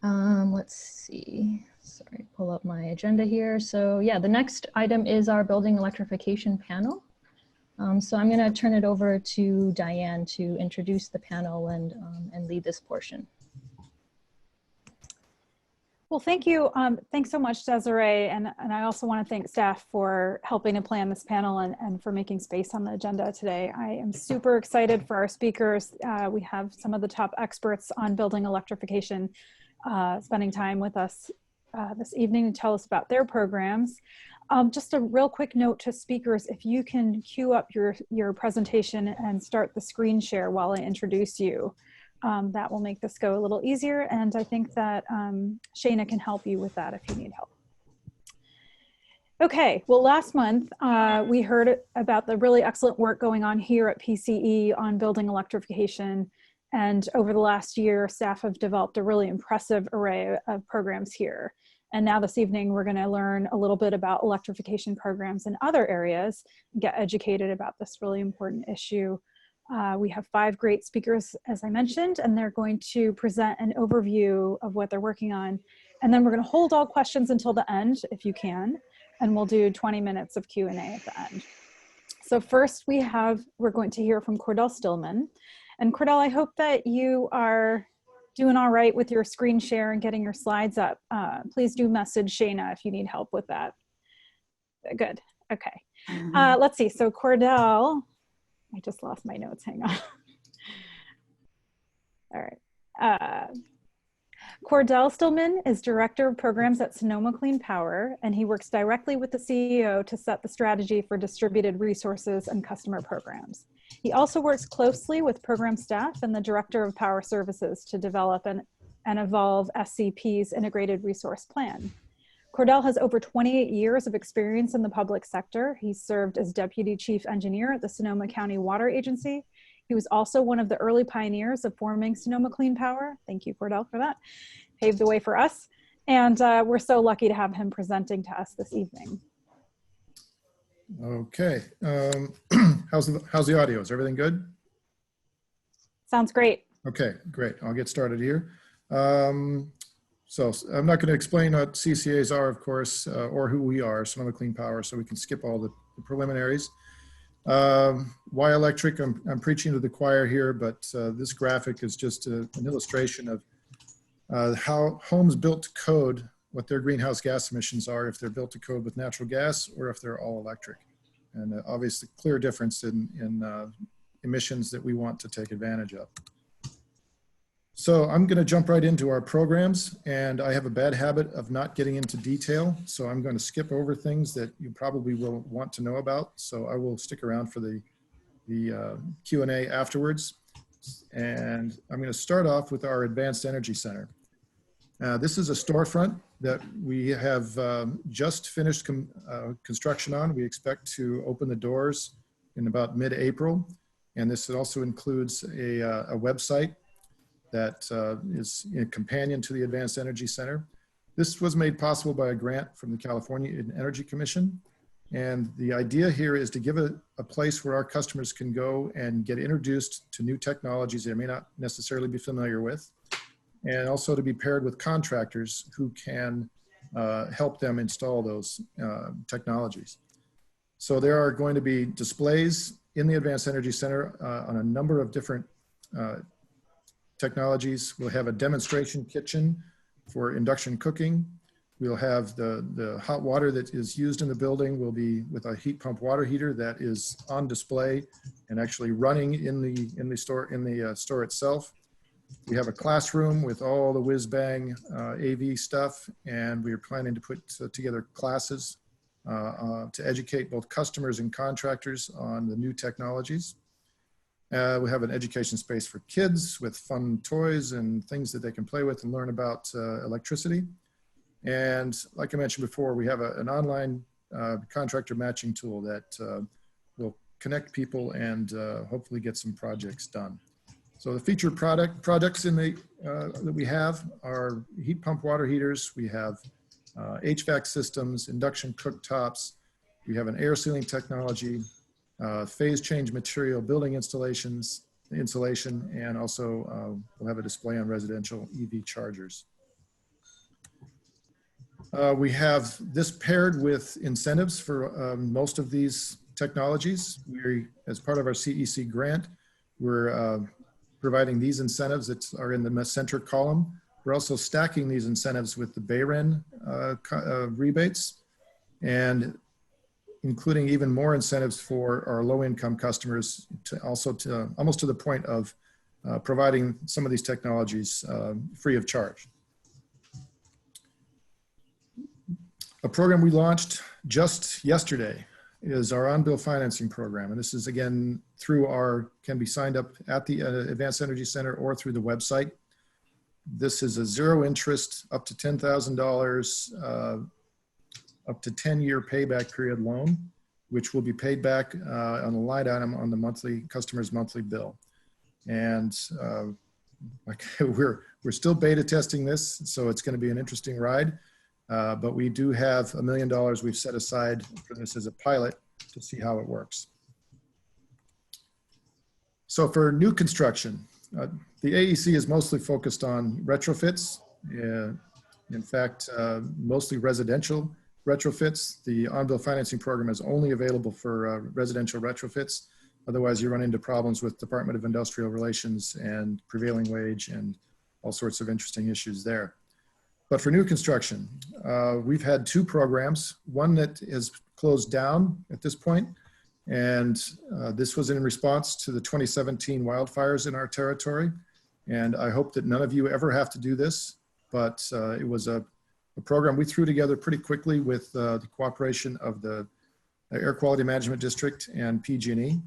Let's see. Sorry, pull up my agenda here. So yeah, the next item is our building electrification panel. So I'm going to turn it over to Diane to introduce the panel and lead this portion. Well, thank you. Thanks so much, Desiree. And I also want to thank staff for helping to plan this panel and for making space on the agenda today. I am super excited for our speakers. We have some of the top experts on building electrification spending time with us this evening to tell us about their programs. Just a real quick note to speakers, if you can queue up your presentation and start the screen share while I introduce you. That will make this go a little easier, and I think that Shayna can help you with that if you need help. Okay, well, last month we heard about the really excellent work going on here at PCE on building electrification, and over the last year, staff have developed a really impressive array of programs here. And now this evening, we're going to learn a little bit about electrification programs in other areas, get educated about this really important issue. We have 5 great speakers, as I mentioned, and they're going to present an overview of what they're working on. And then we're going to hold all questions until the end, if you can, and we'll do 20 minutes of Q&A at the end. So first we're going to hear from Cordell Stillman. And Cordell, I hope that you are doing all right with your screen share and getting your slides up. Please do message Shayna if you need help with that. Good, okay. Let's see, so Cordell, I just lost my notes, hang on. All right. Cordell Stillman is Director of Programs at Sonoma Clean Power, and he works directly with the CEO to set the strategy for distributed resources and customer programs. He also works closely with program staff and the Director of Power Services to develop and evolve SCP's Integrated Resource Plan. Cordell has over 28 years of experience in the public sector. He served as Deputy Chief Engineer at the Sonoma County Water Agency. He was also one of the early pioneers of forming Sonoma Clean Power. Thank you, Cordell, for that. Paved the way for us. And we're so lucky to have him presenting to us this evening. Okay. How's the audio? Is everything good? Sounds great. Okay, great. I'll get started here. So I'm not going to explain what CCAs are, of course, or who we are, Sonoma Clean Power, so we can skip all the preliminaries. Why electric? I'm preaching to the choir here, but this graphic is just an illustration of how homes built to code what their greenhouse gas emissions are if they're built to code with natural gas or if they're all electric. And obviously clear difference in emissions that we want to take advantage of. So I'm going to jump right into our programs, and I have a bad habit of not getting into detail. So I'm going to skip over things that you probably will want to know about. So I will stick around for the Q&A afterwards. And I'm going to start off with our Advanced Energy Center. This is a storefront that we have just finished construction on. We expect to open the doors in about mid-April. And this also includes a website that is a companion to the Advanced Energy Center. This was made possible by a grant from the California Energy Commission. And the idea here is to give a place where our customers can go and get introduced to new technologies they may not necessarily be familiar with, and also to be paired with contractors who can help them install those technologies. So there are going to be displays in the Advanced Energy Center on a number of different technologies. We'll have a demonstration kitchen for induction cooking. We'll have the hot water that is used in the building will be with a heat pump water heater that is on display and actually running in the store itself. We have a classroom with all the whiz-bang AV stuff, and we are planning to put together classes to educate both customers and contractors on the new technologies. We have an education space for kids with fun toys and things that they can play with and learn about electricity. And like I mentioned before, we have an online contractor matching tool that will connect people and hopefully get some projects done. So the featured products in that we have are heat pump water heaters. We have HVAC systems, induction cooktops. We have an air sealing technology, phase change material, building insulation, and also we'll have a display on residential EV chargers. We have this paired with incentives for most of these technologies. As part of our CEC grant, we're providing these incentives that are in the center column. We're also stacking these incentives with the BayREN rebates, and including even more incentives for our low-income customers, almost to the point of providing some of these technologies free of charge. A program we launched just yesterday is our on-bill financing program. And this is, again, can be signed up at the Advanced Energy Center or through the website. This is a zero interest, up to $10,000, up to 10-year payback period loan, which will be paid back on a line item on the customer's monthly bill. And we're still beta testing this, so it's going to be an interesting ride. But we do have $1 million we've set aside for this as a pilot to see how it works. So for new construction, the AEC is mostly focused on retrofits. In fact, mostly residential retrofits. The on-bill financing program is only available for residential retrofits. Otherwise, you run into problems with Department of Industrial Relations and prevailing wage and all sorts of interesting issues there. But for new construction, we've had two programs, one that is closed down at this point, and this was in response to the 2017 wildfires in our territory. And I hope that none of you ever have to do this, but it was a program we threw together pretty quickly with the cooperation of the Air Quality Management District and PG&E.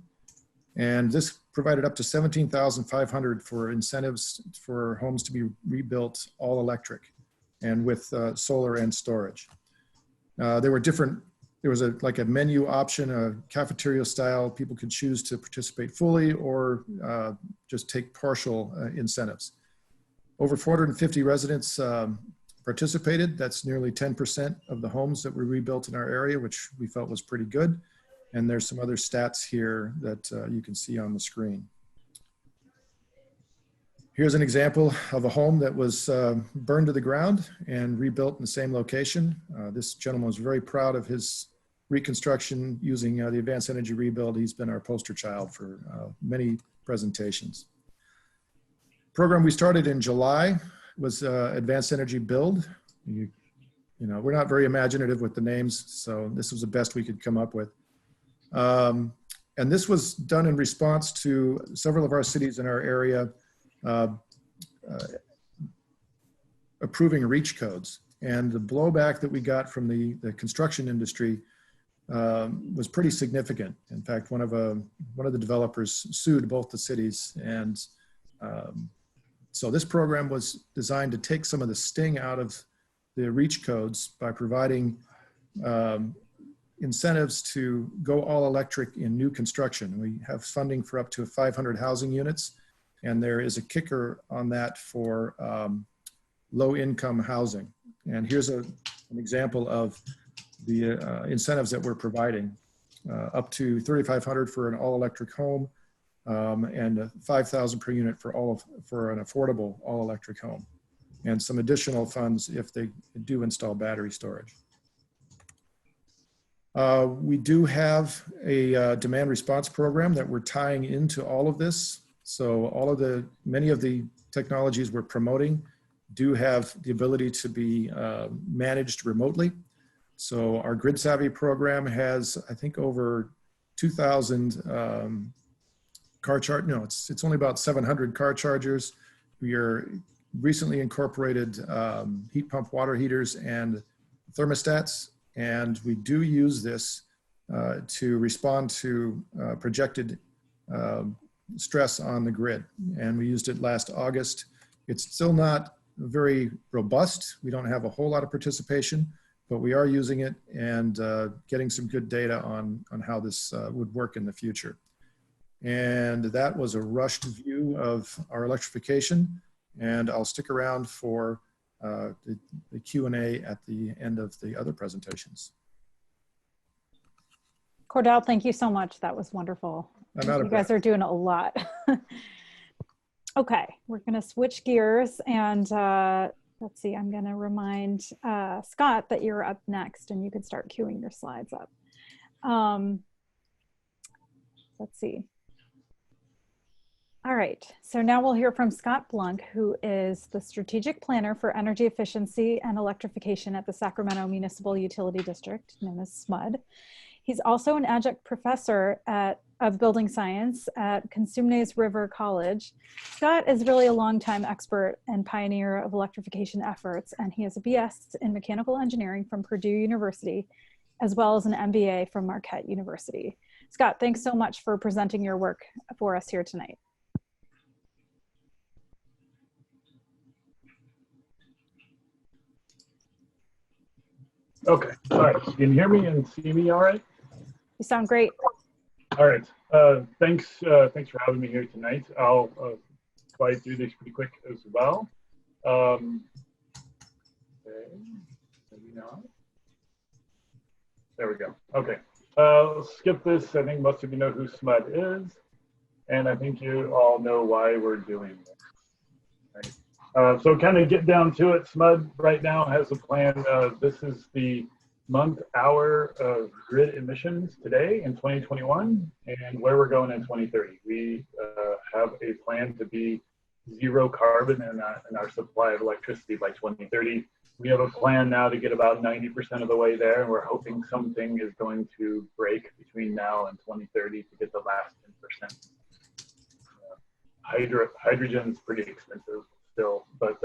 And this provided up to $17,500 for incentives for homes to be rebuilt all electric and with solar and storage. There was like a menu option, a cafeteria style. People could choose to participate fully or just take partial incentives. Over 450 residents participated. That's nearly 10% of the homes that were rebuilt in our area, which we felt was pretty good. And there's some other stats here that you can see on the screen. Here's an example of a home that was burned to the ground and rebuilt in the same location. This gentleman was very proud of his reconstruction using the Advanced Energy Rebuild. He's been our poster child for many presentations. Program we started in July was Advanced Energy Build. You know, we're not very imaginative with the names, so this was the best we could come up with. And this was done in response to several of our cities in our area approving REACH codes. And the blowback that we got from the construction industry was pretty significant. In fact, one of the developers sued both the cities. And so this program was designed to take some of the sting out of the REACH codes by providing incentives to go all electric in new construction. We have funding for up to 500 housing units. And there is a kicker on that for low-income housing. And here's an example of the incentives that we're providing, up to $3,500 for an all-electric home, and $5,000 per unit for an affordable all-electric home, and some additional funds if they do install battery storage. We do have a demand response program that we're tying into all of this. So many of the technologies we're promoting do have the ability to be managed remotely. So our GridSavvy program has, I think, over 2,000 it's only about 700 car chargers. We are recently incorporated heat pump water heaters and thermostats. And we do use this to respond to projected stress on the grid. And we used it last August. It's still not very robust. We don't have a whole lot of participation, but we are using it and getting some good data on how this would work in the future. And that was a rushed view of our electrification. And I'll stick around for the Q&A at the end of the other presentations. Cordell, thank you so much. That was wonderful. You guys are doing a lot. Okay, we're going to switch gears and let's see, I'm going to remind Scott that you're up next and you can start queuing your slides up. Let's see. All right, so now we'll hear from Scott Blunk, who is the Strategic Planner for Energy Efficiency and Electrification at the Sacramento Municipal Utility District, known as SMUD. He's also an adjunct professor of building science at Consumnes River College. Scott is really a longtime expert and pioneer of electrification efforts, and he has a BS in mechanical engineering from Purdue University, as well as an MBA from Marquette University. Scott, thanks so much for presenting your work for us here tonight. Okay, all right. You can hear me and see me all right? You sound great. All right. Thanks for having me here tonight. I'll slide through this pretty quick as well. Okay, maybe not. There we go. Okay. Let's skip this. I think most of you know who SMUD is, and I think you all know why we're doing this. Right. So kind of get down to it. SMUD right now has a plan. This is the month-hour of grid emissions today in 2021 and where we're going in 2030. We have a plan to be zero carbon in our supply of electricity by 2030. We have a plan now to get about 90% of the way there, and we're hoping something is going to break between now and 2030 to get the last 10%. Hydrogen's pretty expensive still, but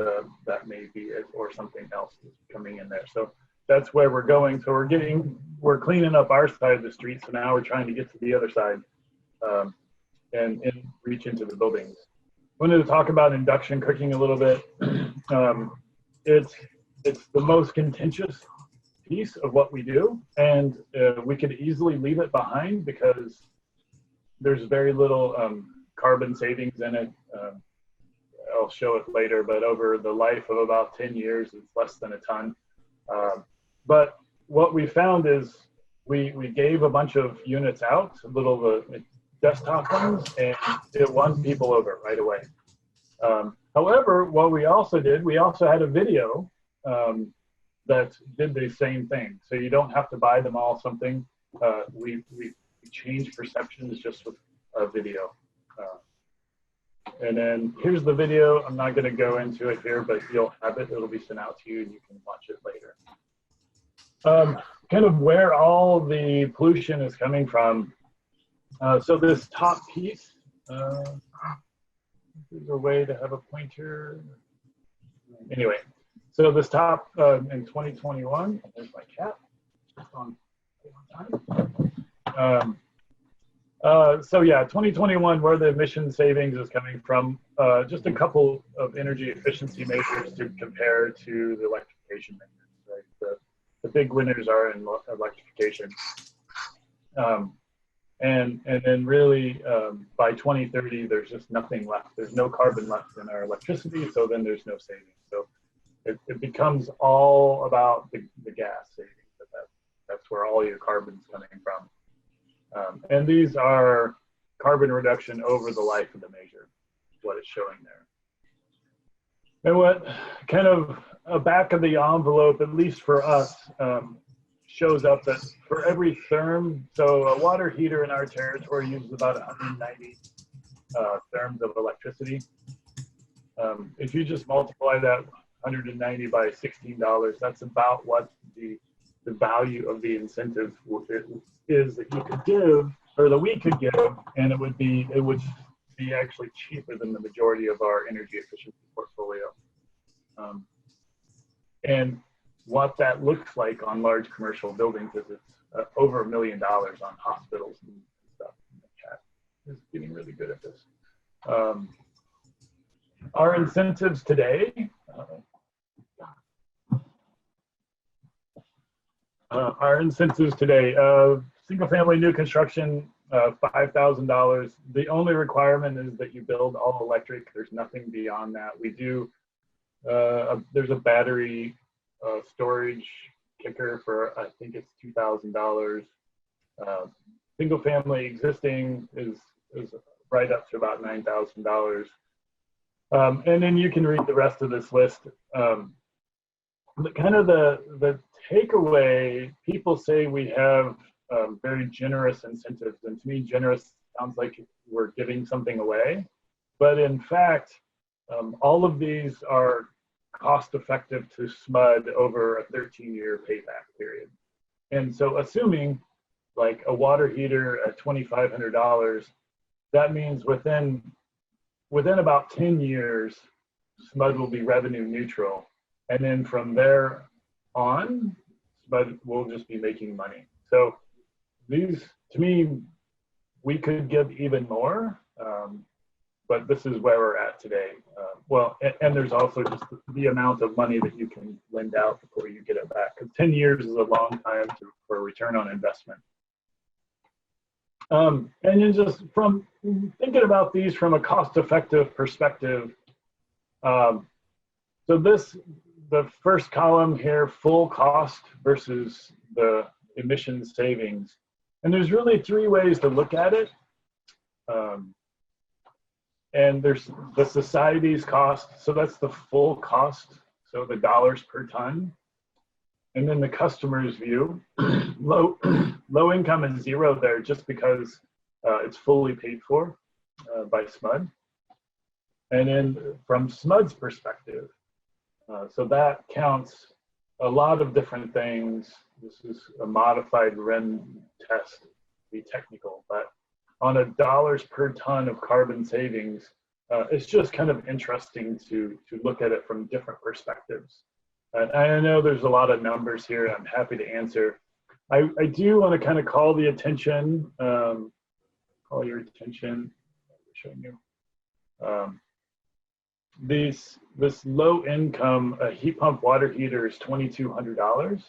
that may be it, or something else is coming in there. So that's where we're going. So we're cleaning up our side of the street. So now we're trying to get to the other side and reach into the buildings. I wanted to talk about induction cooking a little bit. It's the most contentious piece of what we do, and we could easily leave it behind because there's very little carbon savings in it. I'll show it later, but over the life of about 10 years, it's less than a ton. But what we found is we gave a bunch of units out, little desktop ones, and it won people over right away. However, what we also did, we also had a video that did the same thing. So you don't have to buy them all something. We changed perceptions just with a video. And then here's the video. I'm not going to go into it here, but you'll have it. It'll be sent out to you and you can watch it later. Kind of where all the pollution is coming from. So this top piece, there's a way to have a pointer. Anyway, so this top in 2021, there's my cat. So yeah, 2021, where the emission savings is coming from, just a couple of energy efficiency measures to compare to the electrification measures, right? The big winners are in electrification. And then really by 2030, there's just nothing left. There's no carbon left in our electricity, so then there's no savings. So it becomes all about the gas savings. That's where all your carbon's coming from. And these are carbon reduction over the life of the measure, what it's showing there. And what kind of a back of the envelope, at least for us, shows up that for every therm, so a water heater in our territory uses about 190 therms of electricity. If you just multiply that 190 by $16, that's about what the value of the incentive is that you could give, or that we could give, and it would be actually cheaper than the majority of our energy efficiency portfolio. And what that looks like on large commercial buildings is it's over $1 million on hospitals and stuff. The chat is getting really good at this. Our incentives today, single family new construction, $5,000. The only requirement is that you build all electric. There's nothing beyond that. We do, there's a battery storage kicker for, I think it's $2,000. Single family existing is right up to about $9,000. And then you can read the rest of this list. the takeaway, people say we have very generous incentives, and to me, generous sounds like we're giving something away. But in fact, all of these are cost-effective to SMUD over a 13-year payback period. And so assuming like a water heater at $2,500, that means within about 10 years, SMUD will be revenue neutral. And then from there on, SMUD will just be making money. So these, to me, we could give even more, but this is where we're at today. Well, and there's also just the amount of money that you can lend out before you get it back. Because 10 years is a long time for a return on investment. And then just from thinking about these from a cost-effective perspective, so the first column here, full cost versus the emissions savings. And there's really three ways to look at it. And there's the society's cost, so that's the full cost, so the dollars per ton. And then the customer's view, low income is zero there just because it's fully paid for by SMUD. And then from SMUD's perspective, so that counts a lot of different things. This is a modified REN test, to be technical, but on a dollars per ton of carbon savings, it's just kind of interesting to look at it from different perspectives. And I know there's a lot of numbers here. I'm happy to answer. I do want to kind of call the attention, call your attention, showing you. This low income heat pump water heater is $2,200.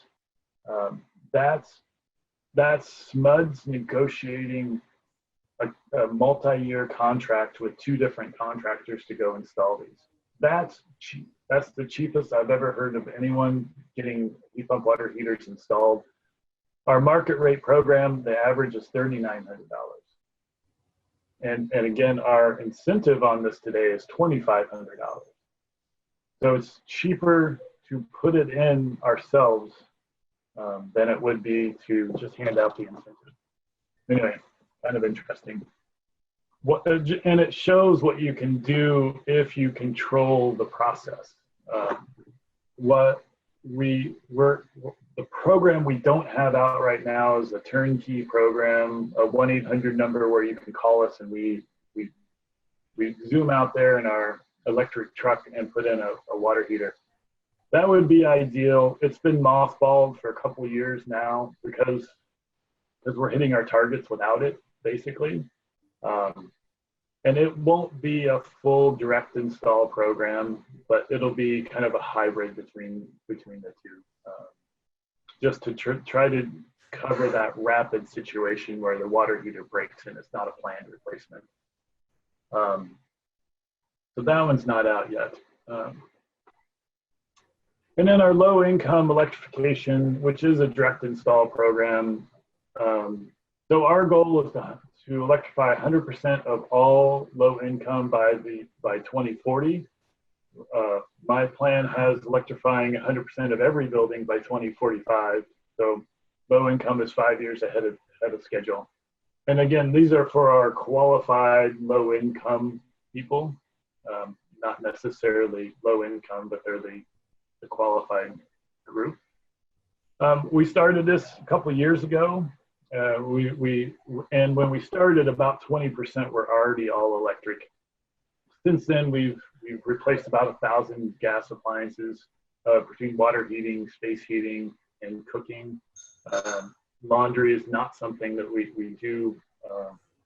That's SMUD's negotiating a multi-year contract with 2 different contractors to go install these. That's cheap. That's the cheapest I've ever heard of anyone getting heat pump water heaters installed. Our market rate program, the average is $3,900. And again, our incentive on this today is $2,500. So it's cheaper to put it in ourselves than it would be to just hand out the incentive. Anyway, kind of interesting. And it shows what you can do if you control the process. The program we don't have out right now is a turnkey program, a 1-800 number where you can call us and we zoom out there in our electric truck and put in a water heater. That would be ideal. It's been mothballed for a couple of years now because we're hitting our targets without it, basically. And it won't be a full direct install program, but it'll be kind of a hybrid between the two, just to try to cover that rapid situation where the water heater breaks and it's not a planned replacement. So that one's not out yet. And then our low income electrification, which is a direct install program. So our goal is to electrify 100% of all low income by 2040. My plan has electrifying 100% of every building by 2045. So low income is 5 years ahead of schedule. And again, these are for our qualified low income people, not necessarily low income, but they're the qualified group. We started this a couple of years ago. And when we started, about 20% were already all electric. Since then, we've replaced about 1,000 gas appliances between water heating, space heating, and cooking. Laundry is not something that we do,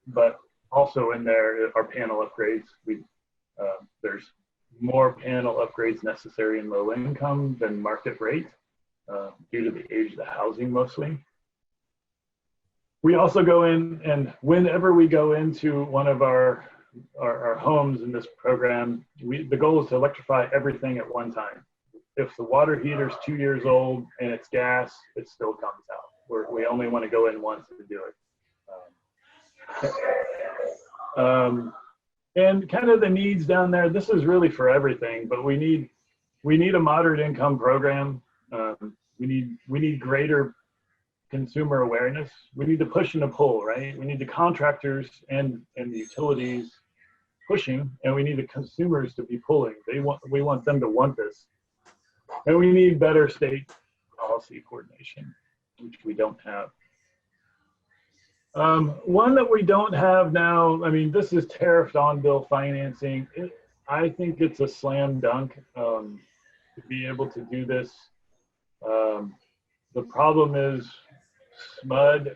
but also in there are panel upgrades. There's more panel upgrades necessary in low income than market rate due to the age of the housing mostly. We also go in, and whenever we go into one of our homes in this program, the goal is to electrify everything at one time. If the water heater is 2 years old and it's gas, it still comes out. We only want to go in once to do it. And kind of the needs down there, this is really for everything, but we need a moderate income program. We need greater consumer awareness. We need the push and the pull, right? We need the contractors and the utilities pushing, and we need the consumers to be pulling. We want them to want this, and we need better state policy coordination, which we don't have. One that we don't have now, I mean, this is tariffed on bill financing. I think it's a slam dunk to be able to do this. The problem is SMUD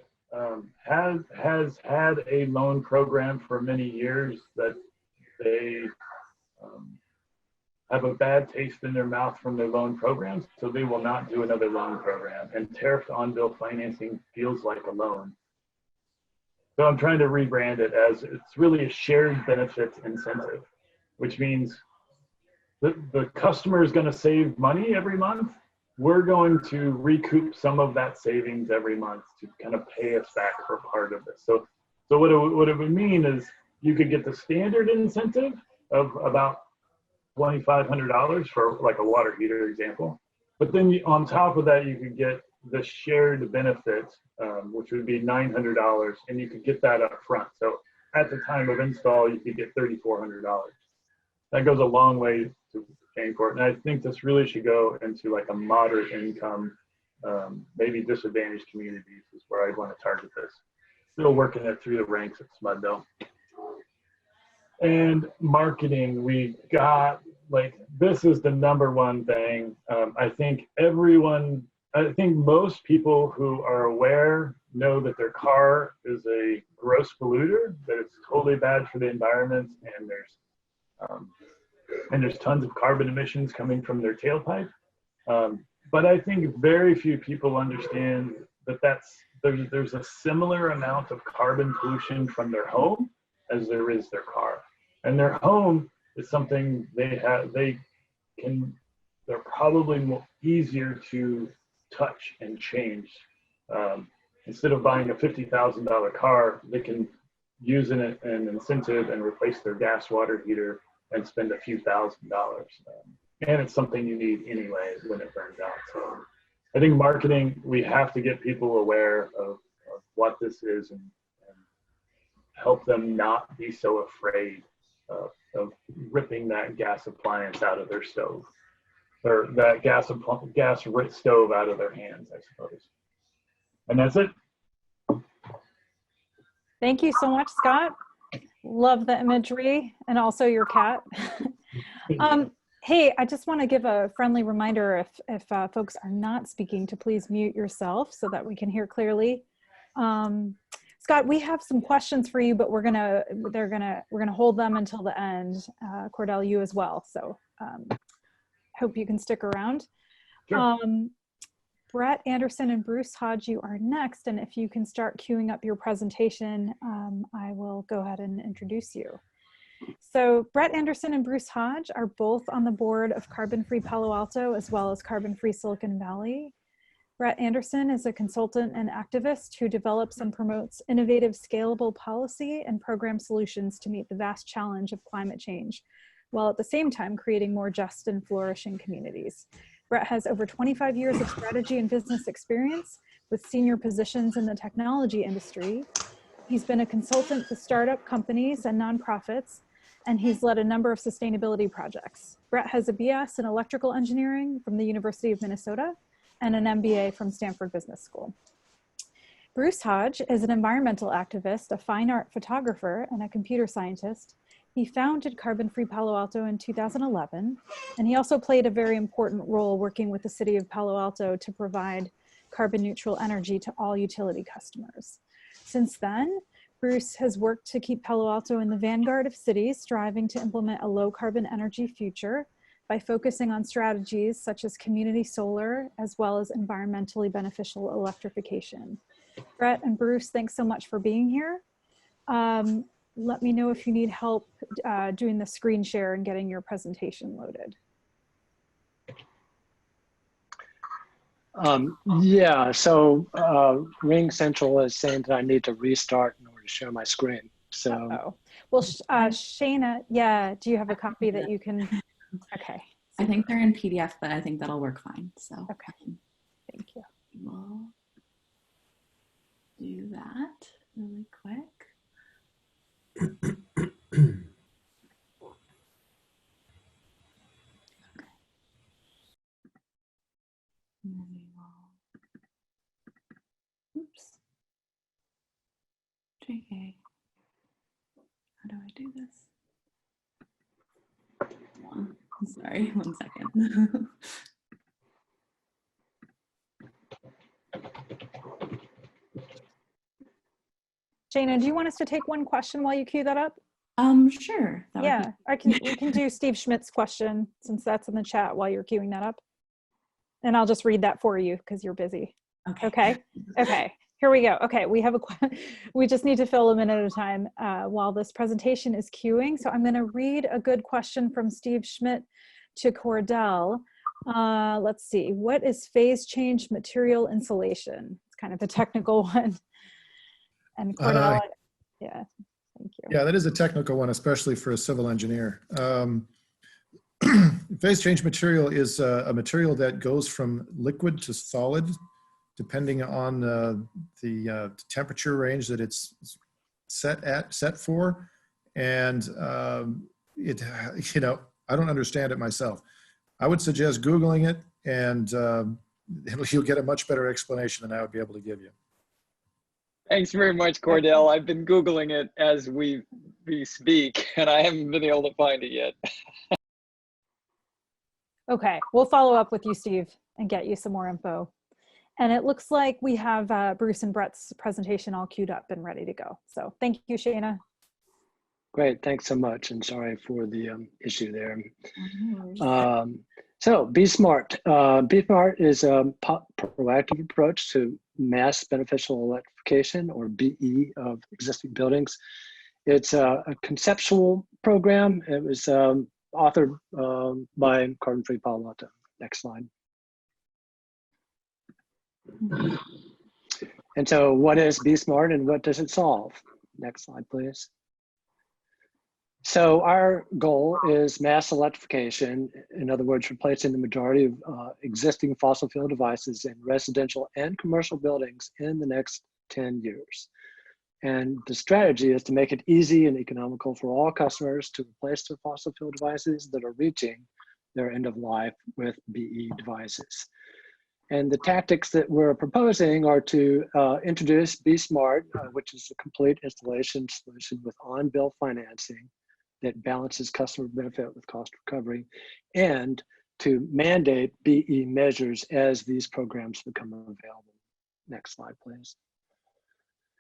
has had a loan program for many years that they have a bad taste in their mouth from their loan programs, so they will not do another loan program. And tariffed on bill financing feels like a loan. So I'm trying to rebrand it as it's really a shared benefits incentive, which means the customer is going to save money every month. We're going to recoup some of that savings every month to kind of pay us back for part of this. So what it would mean is you could get the standard incentive of about $2,500 for like a water heater example. But then on top of that, you could get the shared benefit, which would be $900, and you could get that up front. So at the time of install, you could get $3,400. That goes a long way to paying for it. And I think this really should go into like a moderate income, maybe disadvantaged communities is where I'd want to target this. Still working it through the ranks at SMUD though. And marketing, we got like, this is the #1 thing. I think most people who are aware know that their car is a gross polluter, that it's totally bad for the environment, and there's tons of carbon emissions coming from their tailpipe. But I think very few people understand that there's a similar amount of carbon pollution from their home as there is their car. And their home is something they're probably easier to touch and change. Instead of buying a $50,000 car, they can use an incentive and replace their gas water heater and spend a few $1,000s. And it's something you need anyway when it burns out. So I think marketing, we have to get people aware of what this is and help them not be so afraid of ripping that gas appliance out of their stove, or that gas stove out of their hands, I suppose. And that's it. Thank you so much, Scott. Love the imagery and also your cat. Hey, I just want to give a friendly reminder if folks are not speaking to please mute yourself so that we can hear clearly. Scott, we have some questions for you, but we're gonna hold them until the end. Cordell, you as well. So hope you can stick around. Sure. Brett Anderson and Bruce Hodge, you are next. And if you can start queuing up your presentation, I will go ahead and introduce you. So Brett Anderson and Bruce Hodge are both on the board of Carbon Free Palo Alto as well as Carbon Free Silicon Valley. Brett Anderson is a consultant and activist who develops and promotes innovative, scalable policy and program solutions to meet the vast challenge of climate change, while at the same time creating more just and flourishing communities. Brett has over 25 years of strategy and business experience with senior positions in the technology industry. He's been a consultant to startup companies and nonprofits, and he's led a number of sustainability projects. Brett has a BS in electrical engineering from the University of Minnesota and an MBA from Stanford Business School. Bruce Hodge is an environmental activist, a fine art photographer, and a computer scientist. He founded Carbon Free Palo Alto in 2011, and he also played a very important role working with the city of Palo Alto to provide carbon neutral energy to all utility customers. Since then, Bruce has worked to keep Palo Alto in the vanguard of cities striving to implement a low carbon energy future by focusing on strategies such as community solar, as well as environmentally beneficial electrification. Brett and Bruce, thanks so much for being here. Let me know if you need help doing the screen share and getting your presentation loaded. Yeah, so Ring Central is saying that I need to restart in order to share my screen. So, well, Shayna, yeah, do you have a copy that you can? Okay, I think they're in PDF, but I think that'll work fine. So Okay. Thank you. we'll do that really quick. And then we will, oops. JK. How do I do this? Sorry, 1 second. Shana, do you want us to take one question while you queue that up? Sure. That would Yeah, we can do Steve Schmidt's question since that's in the chat while you're queuing that up. And I'll just read that for you because you're busy. be, Okay. Okay. Here we go. Okay, we have we just need to fill a minute at a time while this presentation is queuing. So I'm going to read a good question from Steve Schmidt to Cordell. Let's see. What is phase change material insulation? It's kind of a technical one. And Cordell, yeah, thank you. Yeah, that is a technical one, especially for a civil engineer. Phase change material is a material that goes from liquid to solid, depending on the temperature range that it's set for. And it, you know, I don't understand it myself. I would suggest Googling it, and you'll get a much better explanation than I would be able to give you. Thanks very much, Cordell. I've been Googling it as we speak, and I haven't been able to find it yet. Okay, we'll follow up with you, Steve, and get you some more info. And it looks like we have Bruce and Brett's presentation all queued up and ready to go. So thank you, Shana. Great, thanks so much, and sorry for the issue there. Mhm. So Be Smart. Be Smart is a proactive approach to mass beneficial electrification, or BE, of existing buildings. It's a conceptual program. It was authored by Carbon Free Palo Alto. Next slide. And so what is Be Smart and what does it solve? Next slide, please. So our goal is mass electrification. In other words, replacing the majority of existing fossil fuel devices in residential and commercial buildings in the next 10 years. And the strategy is to make it easy and economical for all customers to replace their fossil fuel devices that are reaching their end of life with BE devices. And the tactics that we're proposing are to introduce Be Smart, which is a complete installation solution with on-bill financing that balances customer benefit with cost recovery, and to mandate BE measures as these programs become available. Next slide, please.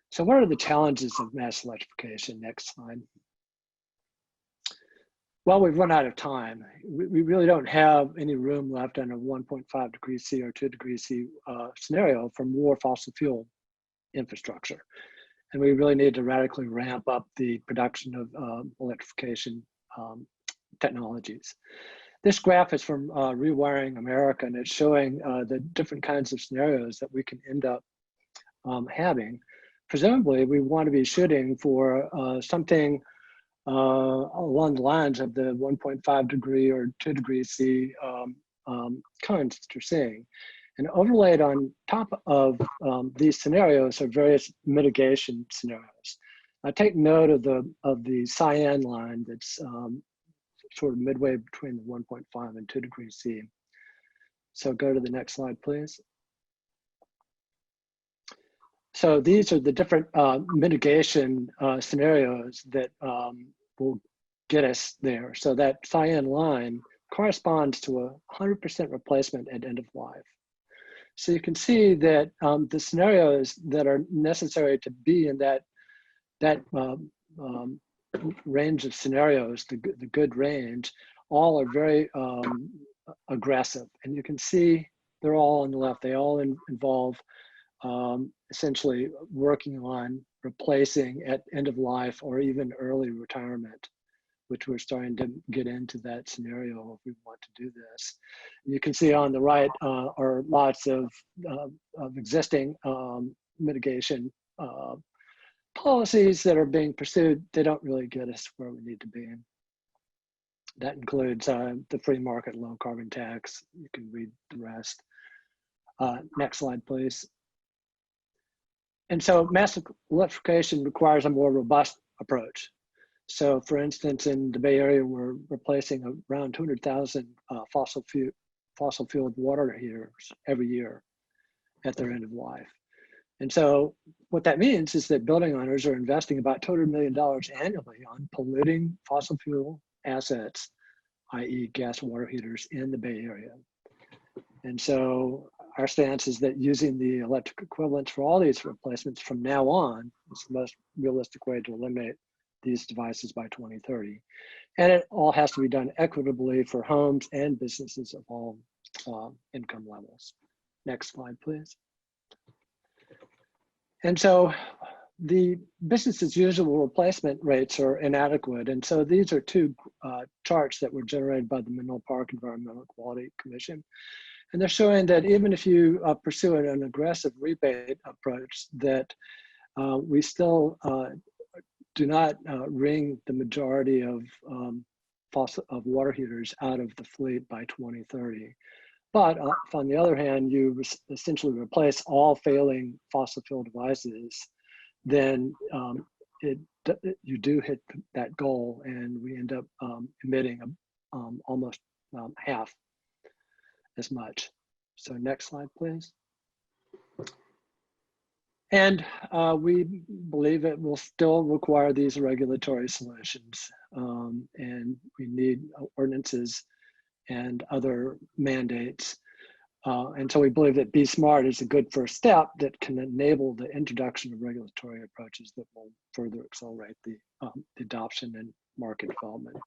So what are the challenges of mass electrification? Next slide. Well, we've run out of time. We really don't have any room left on a 1.5 degrees C or 2 degrees C scenario for more fossil fuel infrastructure. And we really need to radically ramp up the production of electrification technologies. This graph is from Rewiring America, and it's showing the different kinds of scenarios that we can end up having. Presumably, we want to be shooting for something along the lines of the 1.5 degree or 2 degrees C currents that you're seeing. And overlaid on top of these scenarios are various mitigation scenarios. Take note of the cyan line that's sort of midway between the 1.5 and 2 degrees C. So go to the next slide, please. So these are the different mitigation scenarios that will get us there. So that cyan line corresponds to 100% replacement at end of life. So you can see that the scenarios that are necessary to be in that range of scenarios, the good range, all are very aggressive. And you can see they're all on the left. They all involve essentially working on replacing at end of life or even early retirement, which we're starting to get into that scenario if we want to do this. And you can see on the right are lots of existing mitigation policies that are being pursued. They don't really get us where we need to be. That includes the free market low carbon tax. You can read the rest. Next slide, please. And so mass electrification requires a more robust approach. So for instance, in the Bay Area, we're replacing around 200,000 fossil fueled water heaters every year at their end of life. And so what that means is that building owners are investing about $200 million annually on polluting fossil fuel assets, i.e. gas water heaters in the Bay Area. And so our stance is that using the electric equivalents for all these replacements from now on is the most realistic way to eliminate these devices by 2030. And it all has to be done equitably for homes and businesses of all income levels. Next slide, please. And so the business as usual replacement rates are inadequate. And so these are two charts that were generated by the Menlo Park Environmental Quality Commission. And they're showing that even if you pursue an aggressive rebate approach, that we still do not wring the majority of water heaters out of the fleet by 2030. But on the other hand, you essentially replace all failing fossil fuel devices, then you do hit that goal, and we end up emitting almost half as much. So next slide, please. And we believe it will still require these regulatory solutions, and we need ordinances and other mandates. And so we believe that Be Smart is a good first step that can enable the introduction of regulatory approaches that will further accelerate the adoption and market development.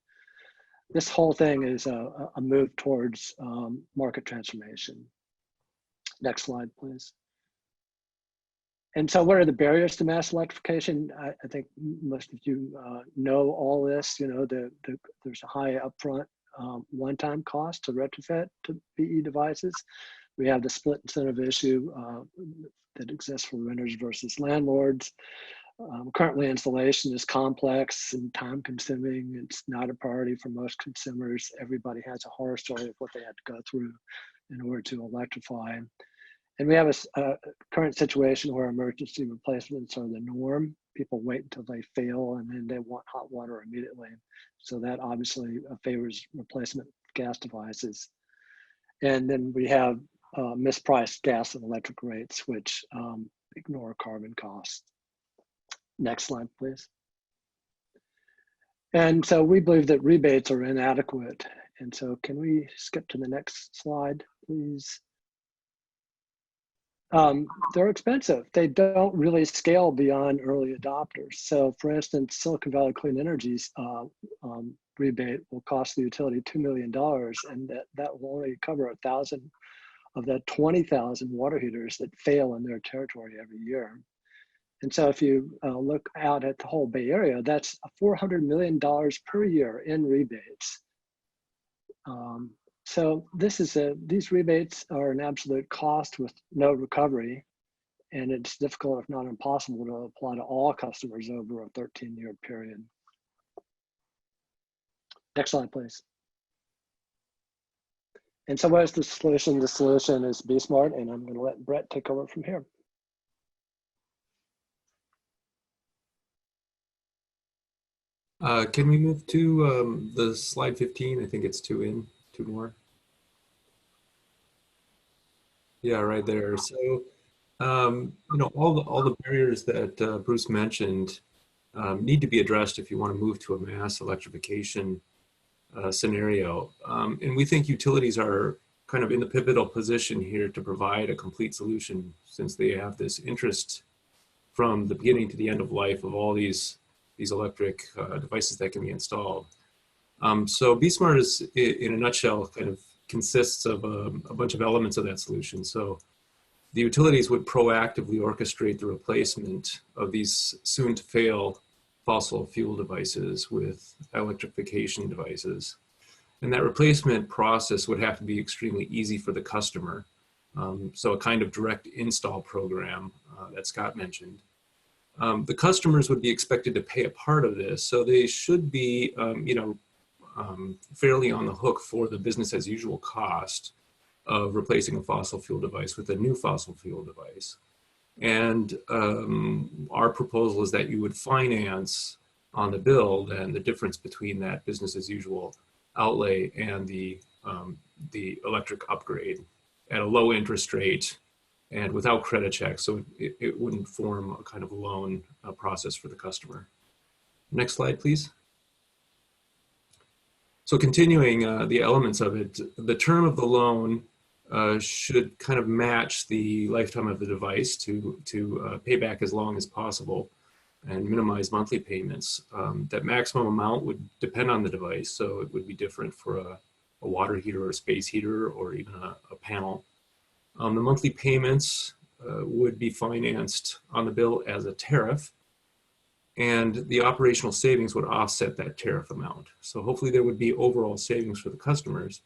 This whole thing is a move towards market transformation. Next slide, please. And so what are the barriers to mass electrification? I think most of you know all this. You know, there's a high upfront one-time cost to retrofit to BE devices. We have the split incentive issue that exists for renters versus landlords. Currently, installation is complex and time-consuming. It's not a priority for most consumers. Everybody has a horror story of what they had to go through in order to electrify. And we have a current situation where emergency replacements are the norm. People wait until they fail and then they want hot water immediately. So that obviously favors replacement gas devices. And then we have mispriced gas and electric rates, which ignore carbon costs. Next slide, please. And so we believe that rebates are inadequate. And so can we skip to the next slide, please? They're expensive. They don't really scale beyond early adopters. So for instance, Silicon Valley Clean Energy's rebate will cost the utility $2 million, and that will only cover 1,000 of the 20,000 water heaters that fail in their territory every year. And so if you look out at the whole Bay Area, that's $400 million per year in rebates. So these rebates are an absolute cost with no recovery, and it's difficult, if not impossible, to apply to all customers over a 13-year period. Next slide, please. And so what is the solution? The solution is Be Smart, and I'm going to let Brett take over from here. Can we move to the slide 15? I think it's two more. Yeah, right there. So, you know, all the barriers that Bruce mentioned need to be addressed if you want to move to a mass electrification scenario. And we think utilities are kind of in the pivotal position here to provide a complete solution, since they have this interest from the beginning to the end of life of all these electric devices that can be installed. So Be Smart is, in a nutshell, kind of consists of a bunch of elements of that solution. So the utilities would proactively orchestrate the replacement of these soon to fail fossil fuel devices with electrification devices. And that replacement process would have to be extremely easy for the customer. So a kind of direct install program that Scott mentioned. The customers would be expected to pay a part of this. So they should be, you know, fairly on the hook for the business as usual cost of replacing a fossil fuel device with a new fossil fuel device. And our proposal is that you would finance on the bill then the difference between that business as usual outlay and the electric upgrade at a low interest rate and without credit checks, so it wouldn't form a kind of loan process for the customer. Next slide, please. So continuing the elements of it, the term of the loan should kind of match the lifetime of the device to pay back as long as possible and minimize monthly payments. That maximum amount would depend on the device, so it would be different for a water heater or a space heater or even a panel. The monthly payments would be financed on the bill as a tariff, and the operational savings would offset that tariff amount. So hopefully there would be overall savings for the customers,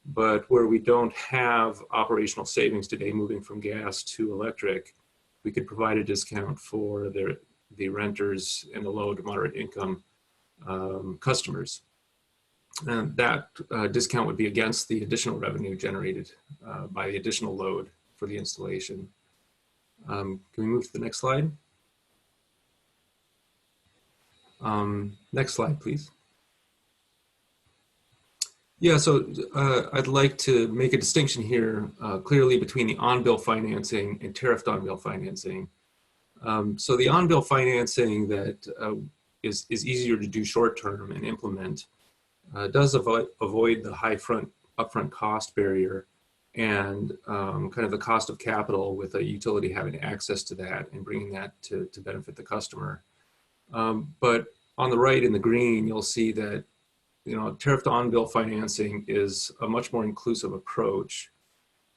but where we don't have operational savings today moving from gas to electric, we could provide a discount for the renters and the low to moderate income customers. And that discount would be against the additional revenue generated by the additional load for the installation. Can we move to the next slide? Next slide, please. Yeah, so I'd like to make a distinction here clearly between the on-bill financing and tariffed on-bill financing. So the on-bill financing that is easier to do short-term and implement does avoid the high upfront cost barrier and kind of the cost of capital with a utility having access to that and bringing that to benefit the customer. But on the right in the green, you'll see that tariffed on-bill financing is a much more inclusive approach.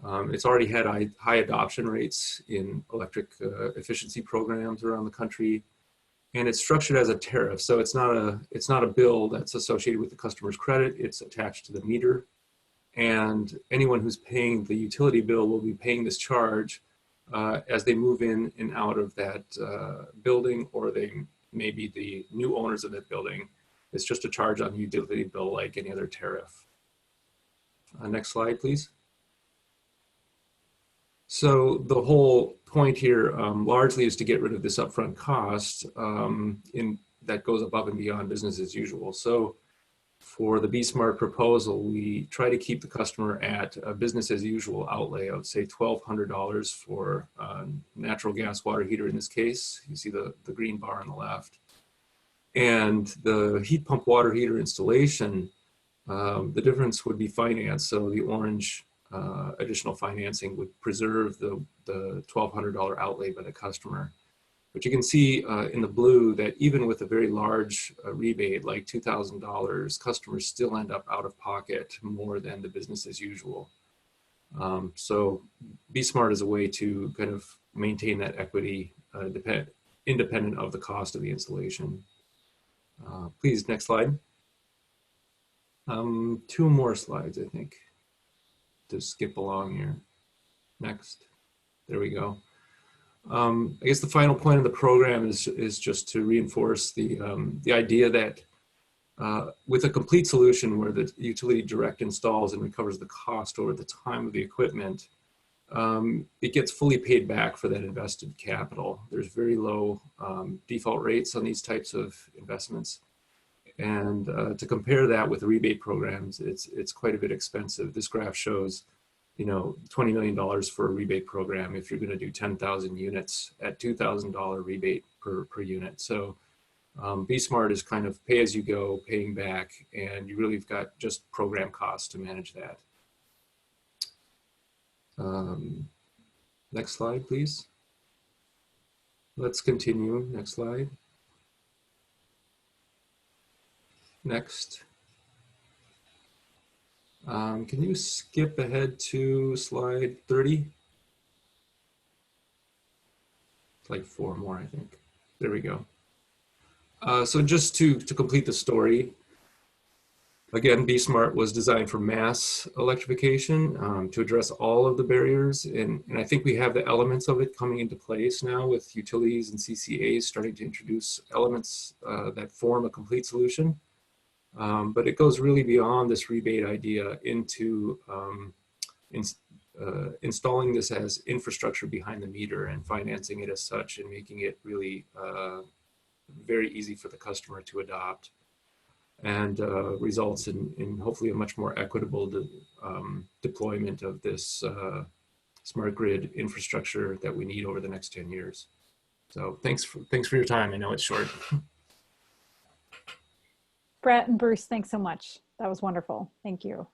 It's already had high adoption rates in electric efficiency programs around the country, and it's structured as a tariff. So it's not a bill that's associated with the customer's credit. It's attached to the meter, and anyone who's paying the utility bill will be paying this charge as they move in and out of that building, or they may be the new owners of that building. It's just a charge on the utility bill like any other tariff. Next slide, please. So the whole point here largely is to get rid of this upfront cost that goes above and beyond business as usual. So for the Be Smart proposal, we try to keep the customer at a business as usual outlay of, say, $1,200 for a natural gas water heater in this case. You see the green bar on the left. And the heat pump water heater installation, the difference would be financed. So the orange additional financing would preserve the $1,200 outlay by the customer. But you can see in the blue that even with a very large rebate, like $2,000, customers still end up out of pocket more than the business as usual. So Be Smart is a way to kind of maintain that equity independent of the cost of the installation. Please, next slide. 2 more slides, I think, to skip along here. Next. There we go. I guess the final point of the program is just to reinforce the idea that with a complete solution where the utility direct installs and recovers the cost over the time of the equipment, it gets fully paid back for that invested capital. There's very low default rates on these types of investments. And to compare that with rebate programs, it's quite a bit expensive. This graph shows, $20 million for a rebate program if you're going to do 10,000 units at $2,000 rebate per unit. So Be Smart is kind of pay as you go, paying back, and you really have got just program costs to manage that. Next slide, please. Let's continue. Next slide. Next. Can you skip ahead to slide 30? It's like 4 more, I think. There we go. So just to complete the story, again, Be Smart was designed for mass electrification to address all of the barriers. And I think we have the elements of it coming into place now with utilities and CCAs starting to introduce elements that form a complete solution. But it goes really beyond this rebate idea into installing this as infrastructure behind the meter and financing it as such and making it really very easy for the customer to adopt, and results in hopefully a much more equitable deployment of this smart grid infrastructure that we need over the next 10 years. So thanks for your time. I know it's short. Brett and Bruce, thanks so much. That was wonderful. Thank you.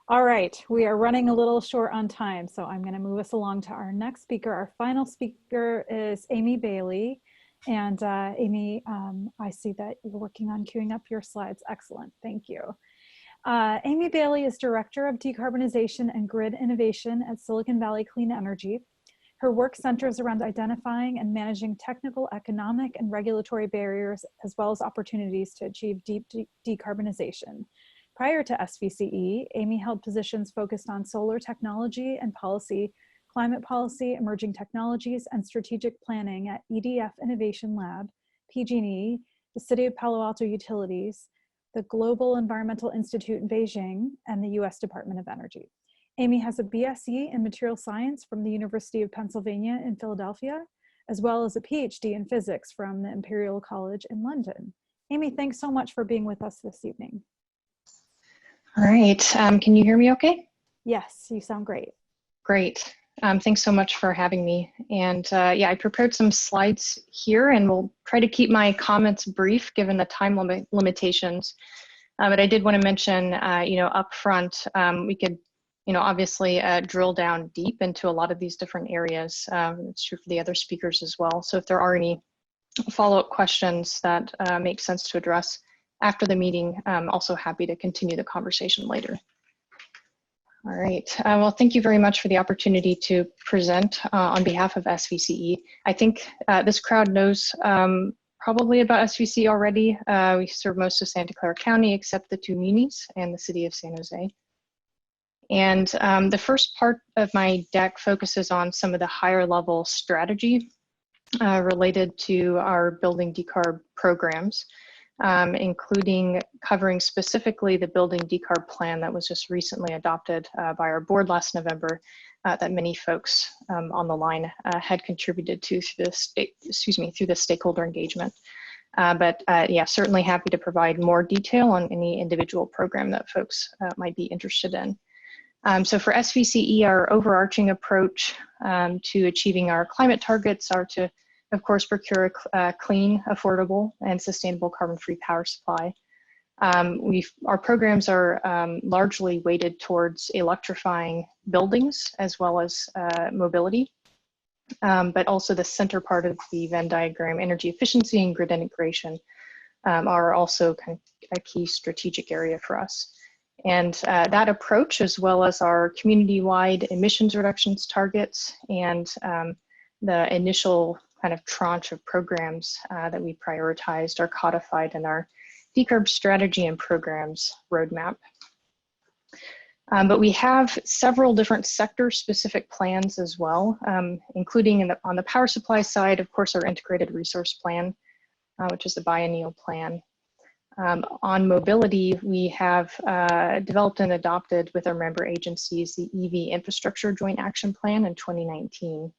All right, we are running a little short on time, so I'm going to move us along to our next speaker. Our final speaker is Amy Bailey. And Amy, I see that you're working on queuing up your slides. Excellent, thank you. Amy Bailey is Director of Decarbonization and Grid Innovation at Silicon Valley Clean Energy. Her work centers around identifying and managing technical, economic, and regulatory barriers, as well as opportunities to achieve deep decarbonization. Prior to SVCE, Amy held positions focused on solar technology and policy, climate policy, emerging technologies, and strategic planning at EDF Innovation Lab, PG&E, the City of Palo Alto Utilities, the Global Environmental Institute in Beijing, and the US Department of Energy. Amy has a BSc in Material Science from the University of Pennsylvania in Philadelphia, as well as a PhD in physics from the Imperial College in London. Amy, thanks so much for being with us this evening. All right, can you hear me okay? Yes, you sound great. Great. Thanks so much for having me. And yeah, I prepared some slides here and we'll try to keep my comments brief given the time limitations. But I did want to mention, up front, we could, obviously drill down deep into a lot of these different areas. It's true for the other speakers as well. So if there are any follow-up questions that make sense to address after the meeting, I'm also happy to continue the conversation later. All right, well, thank you very much for the opportunity to present on behalf of SVCE. I think this crowd knows probably about SVCE already. We serve most of Santa Clara County except the 2 munis and the city of San Jose. And the first part of my deck focuses on some of the higher level strategy related to our building decarb programs. Including covering specifically the building decarb plan that was just recently adopted by our board last November that many folks on the line had contributed to through the stakeholder engagement. But yeah, certainly happy to provide more detail on any individual program that folks might be interested in. So for SVCE, our overarching approach to achieving our climate targets are to, of course, procure a clean, affordable, and sustainable carbon-free power supply. Our programs are largely weighted towards electrifying buildings as well as mobility, but also the center part of the Venn diagram, energy efficiency and grid integration, are also kind of a key strategic area for us. And that approach, as well as our community-wide emissions reductions targets and the initial kind of tranche of programs that we prioritized, are codified in our Decarb strategy and programs roadmap. But we have several different sector-specific plans as well, including on the power supply side, of course, our integrated resource plan, which is a biennial plan. On mobility, we have developed and adopted with our member agencies the EV Infrastructure Joint Action Plan in 2019.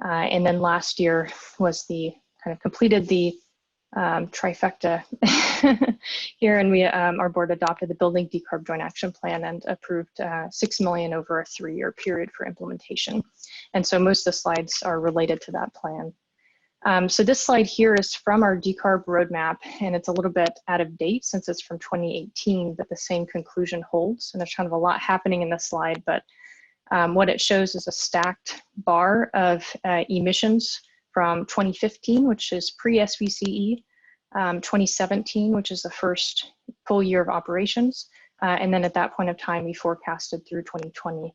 And then last year was the kind of completed the trifecta here, and our board adopted the Building Decarb Joint Action Plan and approved $6 million over a 3-year period for implementation. And so most of the slides are related to that plan. So this slide here is from our decarb roadmap, and it's a little bit out of date since it's from 2018, but the same conclusion holds. And there's kind of a lot happening in this slide, but what it shows is a stacked bar of emissions from 2015, which is pre-SVCE, 2017, which is the first full year of operations, and then at that point of time, we forecasted through 2020.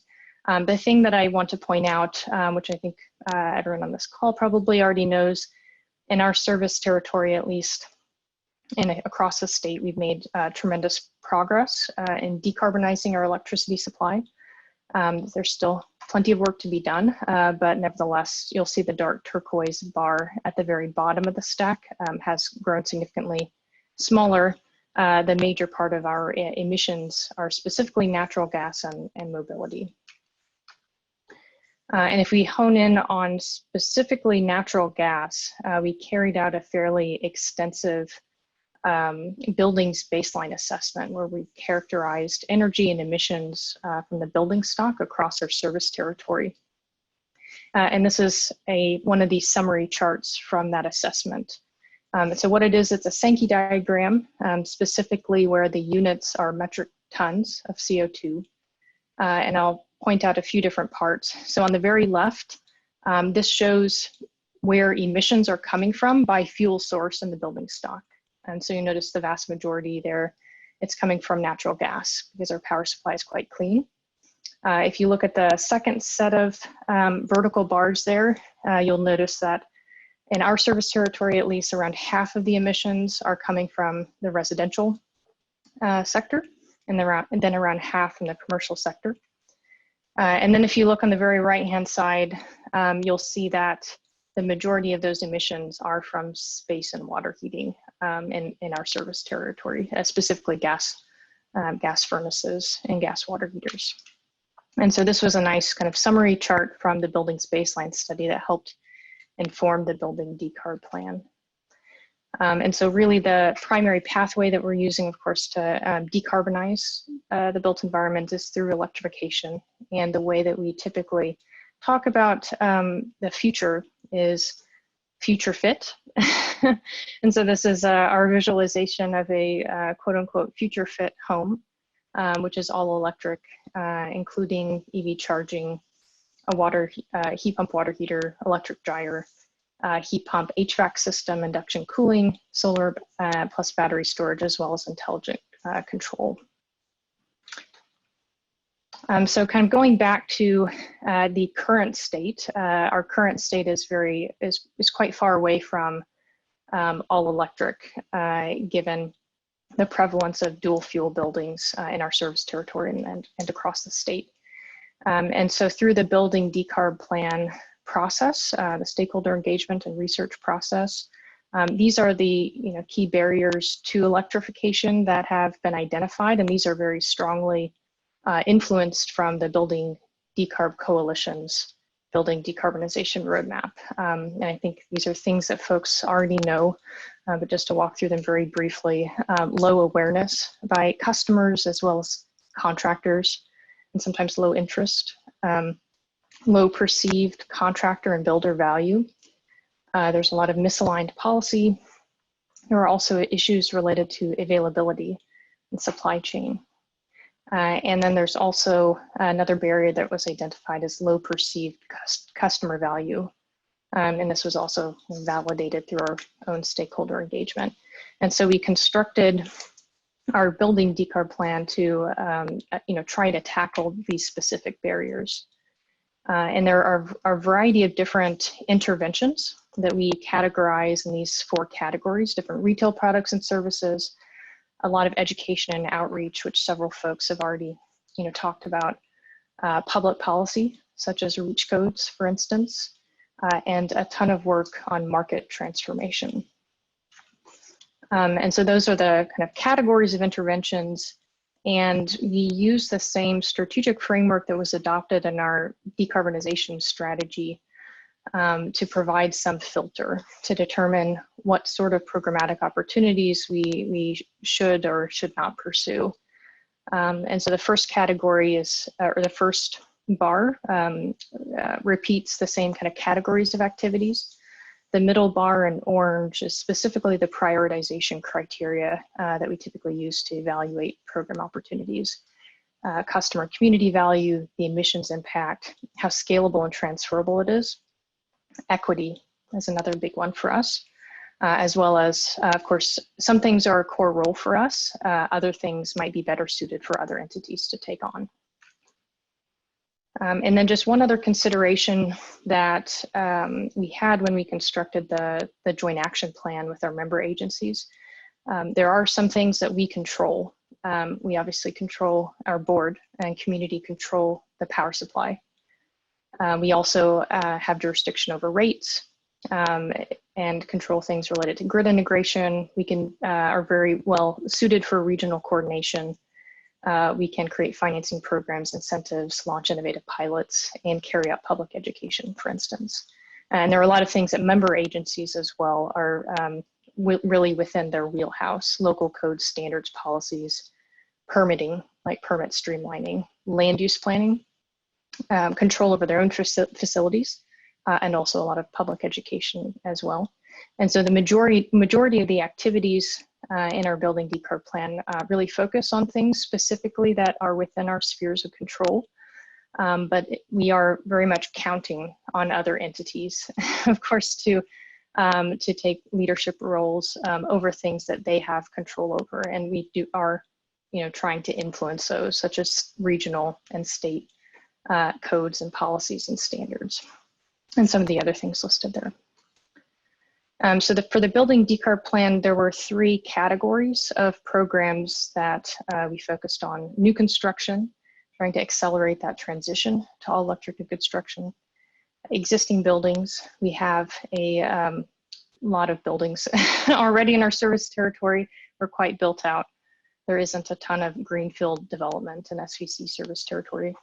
The thing that I want to point out, which I think everyone on this call probably already knows, in our service territory at least, and across the state, we've made tremendous progress in decarbonizing our electricity supply. There's still plenty of work to be done, but nevertheless, you'll see the dark turquoise bar at the very bottom of the stack has grown significantly smaller the major part of our emissions are specifically natural gas and mobility. And if we hone in on specifically natural gas, we carried out a fairly extensive buildings baseline assessment where we characterized energy and emissions from the building stock across our service territory. And this is one of the summary charts from that assessment. So what it is, it's a Sankey diagram, specifically where the units are metric tons of CO2. And I'll point out a few different parts. So on the very left, this shows where emissions are coming from by fuel source in the building stock. And so you notice the vast majority there, it's coming from natural gas because our power supply is quite clean. If you look at the second set of vertical bars there, you'll notice that in our service territory, at least around half of the emissions are coming from the residential sector, and then around half from the commercial sector. And then if you look on the very right-hand side, you'll see that the majority of those emissions are from space and water heating in our service territory, specifically gas furnaces and gas water heaters. And so this was a nice kind of summary chart from the building's baseline study that helped inform the building decarb plan. And so really the primary pathway that we're using, of course, to decarbonize the built environment is through electrification. And the way that we typically talk about the future is future fit. And so this is our visualization of a quote unquote future fit home, which is all electric, including EV charging, a heat pump water heater, electric dryer, heat pump HVAC system, induction cooling, solar plus battery storage, as well as intelligent control. So kind of going back to the current state, our current state is quite far away from all electric, given the prevalence of dual fuel buildings in our service territory and across the state. And so through the building decarb plan process, the stakeholder engagement and research process, these are the key barriers to electrification that have been identified, and these are very strongly influenced from the Building Decarb Coalition's Building Decarbonization Roadmap. And I think these are things that folks already know, but just to walk through them very briefly, low awareness by customers as well as contractors, and sometimes low interest, low perceived contractor and builder value. There's a lot of misaligned policy. There are also issues related to availability and supply chain. And then there's also another barrier that was identified as low perceived customer value. And this was also validated through our own stakeholder engagement. And so we constructed our building decarb plan to try to tackle these specific barriers. And there are a variety of different interventions that we categorize in these 4 categories: different retail products and services, a lot of education and outreach, which several folks have already talked about, public policy, such as REACH codes, for instance, and a ton of work on market transformation. And so those are the kind of categories of interventions. And we use the same strategic framework that was adopted in our decarbonization strategy to provide some filter to determine what sort of programmatic opportunities we should or should not pursue. And so the first category is, or the first bar repeats the same kind of categories of activities. The middle bar in orange is specifically the prioritization criteria that we typically use to evaluate program opportunities. Customer community value, the emissions impact, how scalable and transferable it is. Equity is another big one for us, as well as, of course, some things are a core role for us. Other things might be better suited for other entities to take on. And then just one other consideration that we had when we constructed the joint action plan with our member agencies. There are some things that we control. We obviously control our board, and community control the power supply. We also have jurisdiction over rates, and control things related to grid integration. We can are very well suited for regional coordination. We can create financing programs, incentives, launch innovative pilots, and carry out public education, for instance. And there are a lot of things that member agencies as well are really within their wheelhouse: local codes, standards, policies, permitting, like permit streamlining, land use planning, control over their own facilities, and also a lot of public education as well. And so the majority of the activities in our building decarb plan really focus on things specifically that are within our spheres of control. But we are very much counting on other entities, of course, to take leadership roles over things that they have control over, and we are, trying to influence those, such as regional and state codes and policies and standards, and some of the other things listed there. So for the building decarb plan, there were 3 categories of programs that we focused on: new construction, trying to accelerate that transition to all electric construction; existing buildings, we have a lot of buildings already in our service territory. We're quite built out. There isn't a ton of greenfield development in SVC service territory.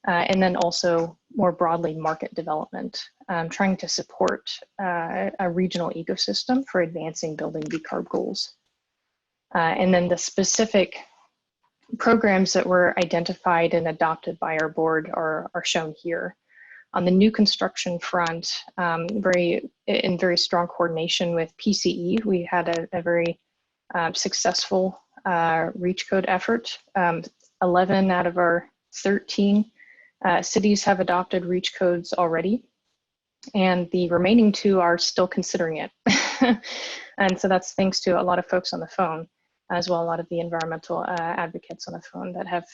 And then also more broadly, market development, trying to support a regional ecosystem for advancing building decarb goals. And then the specific programs that were identified and adopted by our board are shown here. On the new construction front, in very strong coordination with PCE, we had a very successful REACH code effort. 11 out of our 13 cities have adopted REACH codes already, and the remaining 2 are still considering it. And so that's thanks to a lot of folks on the phone, as well, a lot of the environmental advocates on the phone that have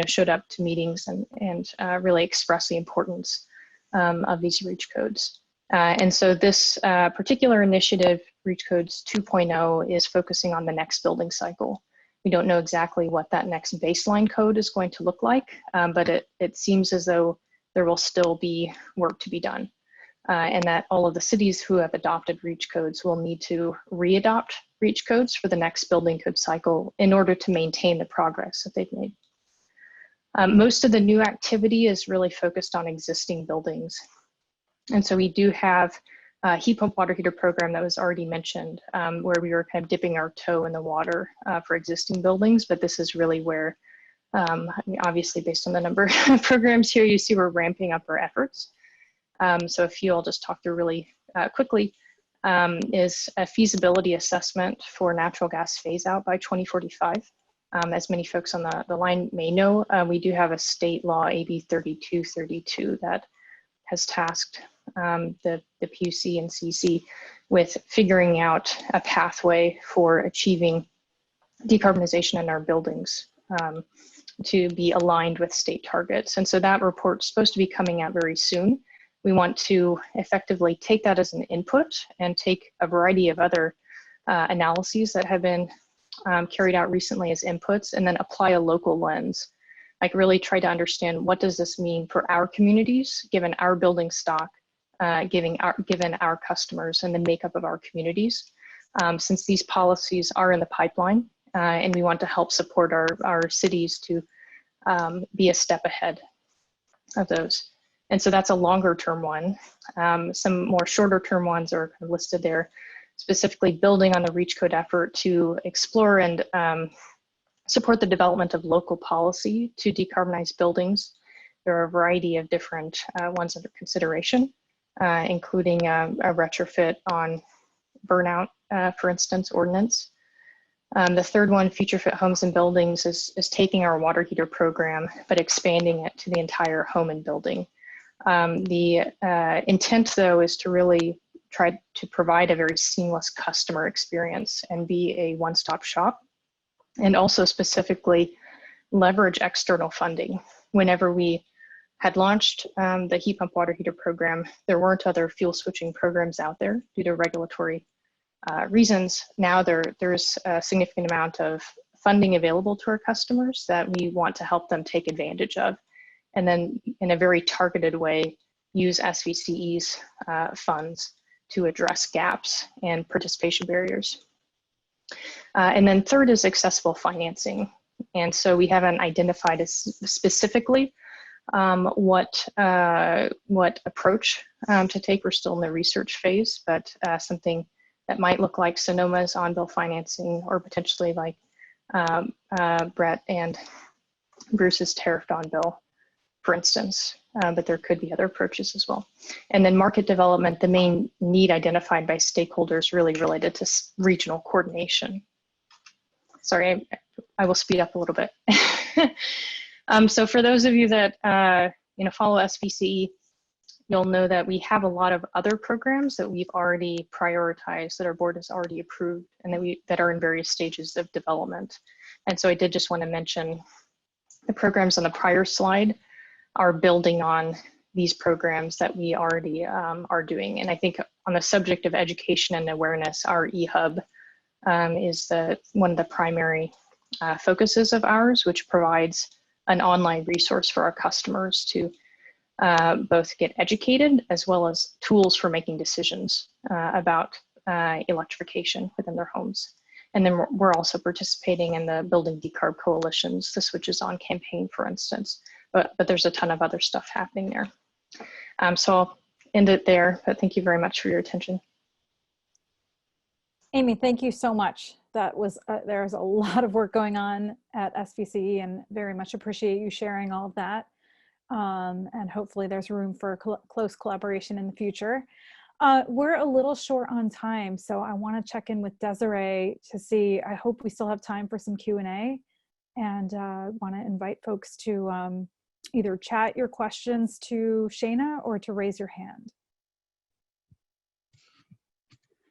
showed up to meetings and really expressed the importance of these REACH codes. And so this particular initiative, REACH Codes 2.0, is focusing on the next building cycle. We don't know exactly what that next baseline code is going to look like, but it seems as though there will still be work to be done, and that all of the cities who have adopted REACH codes will need to re-adopt REACH codes for the next building code cycle in order to maintain the progress that they've made. Most of the new activity is really focused on existing buildings. And so we do have a heat pump water heater program that was already mentioned, where we were kind of dipping our toe in the water for existing buildings, but this is really where, obviously based on the number of programs here, you see we're ramping up our efforts. So a few I'll just talk through really quickly, is a feasibility assessment for natural gas phase out by 2045. As many folks on the line may know, we do have a state law, AB 3232, that has tasked the PUC and CC with figuring out a pathway for achieving decarbonization in our buildings to be aligned with state targets. And so that report's supposed to be coming out very soon. We want to effectively take that as an input and take a variety of other analyses that have been carried out recently as inputs, and then apply a local lens. Like really try to understand, what does this mean for our communities, given our building stock, given our customers and the makeup of our communities, since these policies are in the pipeline, and we want to help support our cities to be a step ahead of those. And so that's a longer term one. Some more shorter term ones are kind of listed there, specifically building on the REACH code effort to explore and support the development of local policy to decarbonize buildings. There are a variety of different ones under consideration, including a retrofit on burnout, for instance, ordinance. The third one, Future Fit Homes and Buildings, is taking our water heater program, but expanding it to the entire home and building. The intent, though, is to really try to provide a very seamless customer experience and be a one-stop shop, and also specifically leverage external funding. Whenever we had launched the heat pump water heater program, there weren't other fuel switching programs out there due to regulatory reasons. Now there's a significant amount of funding available to our customers that we want to help them take advantage of, and then in a very targeted way use SVCE's funds to address gaps and participation barriers. And then third is accessible financing. And so we haven't identified as specifically what approach to take. We're still in the research phase, but something that might look like Sonoma's on-bill financing, or potentially like Brett and Bruce's tariffed on-bill, for instance, but there could be other approaches as well. And then market development, the main need identified by stakeholders really related to regional coordination. Sorry, I will speed up a little bit. So for those of you that follow SVCE, you'll know that we have a lot of other programs that we've already prioritized, that our board has already approved, and that are in various stages of development. And so I did just want to mention the programs on the prior slide are building on these programs that we already are doing. And I think on the subject of education and awareness, our eHub is one of the primary focuses of ours, which provides an online resource for our customers to both get educated as well as tools for making decisions about electrification within their homes. And then we're also participating in the Building Decarb Coalitions, the Switches On campaign, for instance, but there's a ton of other stuff happening there. So I'll end it there, but thank you very much for your attention. Amy, thank you so much. That was, there's a lot of work going on at SVCE, and very much appreciate you sharing all of that. And hopefully there's room for close collaboration in the future. We're a little short on time, so I want to check in with Desiree to see, I hope we still have time for some Q&A, and want to invite folks to either chat your questions to Shana or to raise your hand.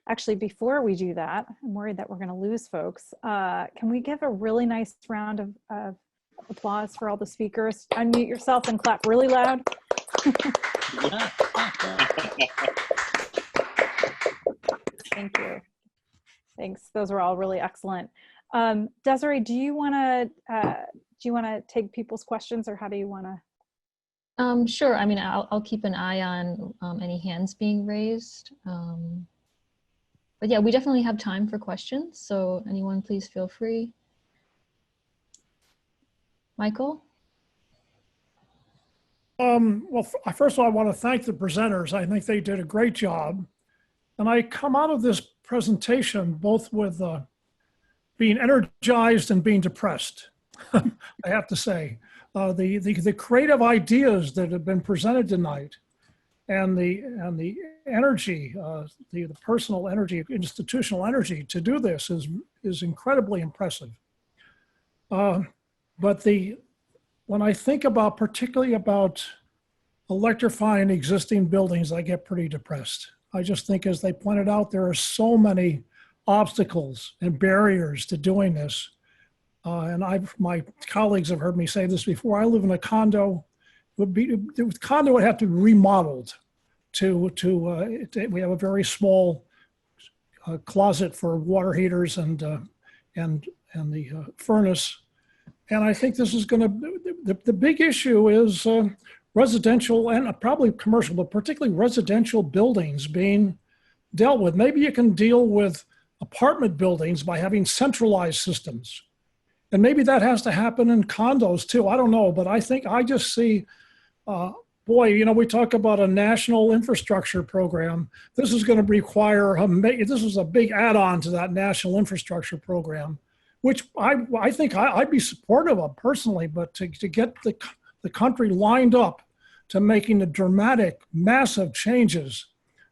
Actually, before we do that, I'm worried that we're going to lose folks. Can we give a really nice round of applause for all the speakers? Unmute yourself and clap really loud. Thank you. Thanks. Those were all really excellent. Desiree, do you want to take people's questions, or how do you want to? Sure. I mean, I'll keep an eye on any hands being raised. But yeah, we definitely have time for questions. So anyone, please feel free. Michael? Well, first of all, I want to thank the presenters. I think they did a great job. And I come out of this presentation both with being energized and being depressed, I have to say. The creative ideas that have been presented tonight, and the energy, the personal energy, institutional energy to do this is incredibly impressive. But when I think about, particularly about electrifying existing buildings, I get pretty depressed. I just think, as they pointed out, there are so many obstacles and barriers to doing this. And my colleagues have heard me say this before. I live in a condo. The condo would have to be remodeled we have a very small closet for water heaters and the furnace. And I think this is going to, the big issue is residential and probably commercial, but particularly residential buildings being dealt with. Maybe you can deal with apartment buildings by having centralized systems. And maybe that has to happen in condos too. I don't know, but I think I just see, boy, you know, we talk about a national infrastructure program. This is going to require, this is a big add-on to that national infrastructure program, which I think I'd be supportive of personally, but to get the country lined up to making the dramatic, massive changes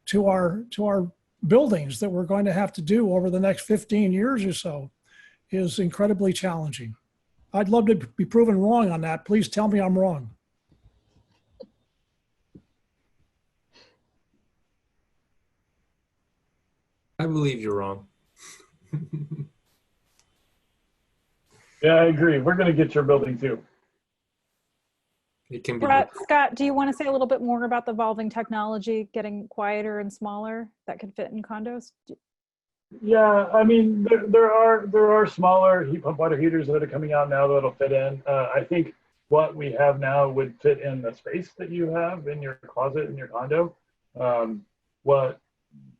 to our buildings that we're going to have to do over the next 15 years or so is incredibly challenging. I'd love to be proven wrong on that. Please tell me I'm wrong. I believe you're wrong. Yeah, I agree. We're going to get your building too. It can be. Brett, Scott, do you want to say a little bit more about the evolving technology getting quieter and smaller that could fit in condos? Yeah, I mean, there are smaller heat pump water heaters that are coming out now that'll fit in. I think what we have now would fit in the space that you have in your closet in your condo. What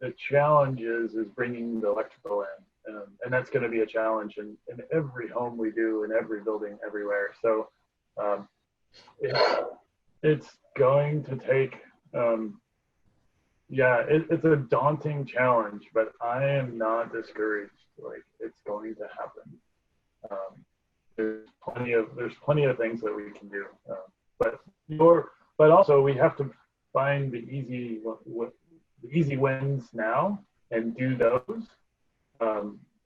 the challenge is bringing the electrical in, and that's going to be a challenge in every home we do, in every building, everywhere. So it's going to take, it's a daunting challenge, but I am not discouraged. Like, it's going to happen. There's plenty of things that we can do, but also we have to find the easy wins now and do those,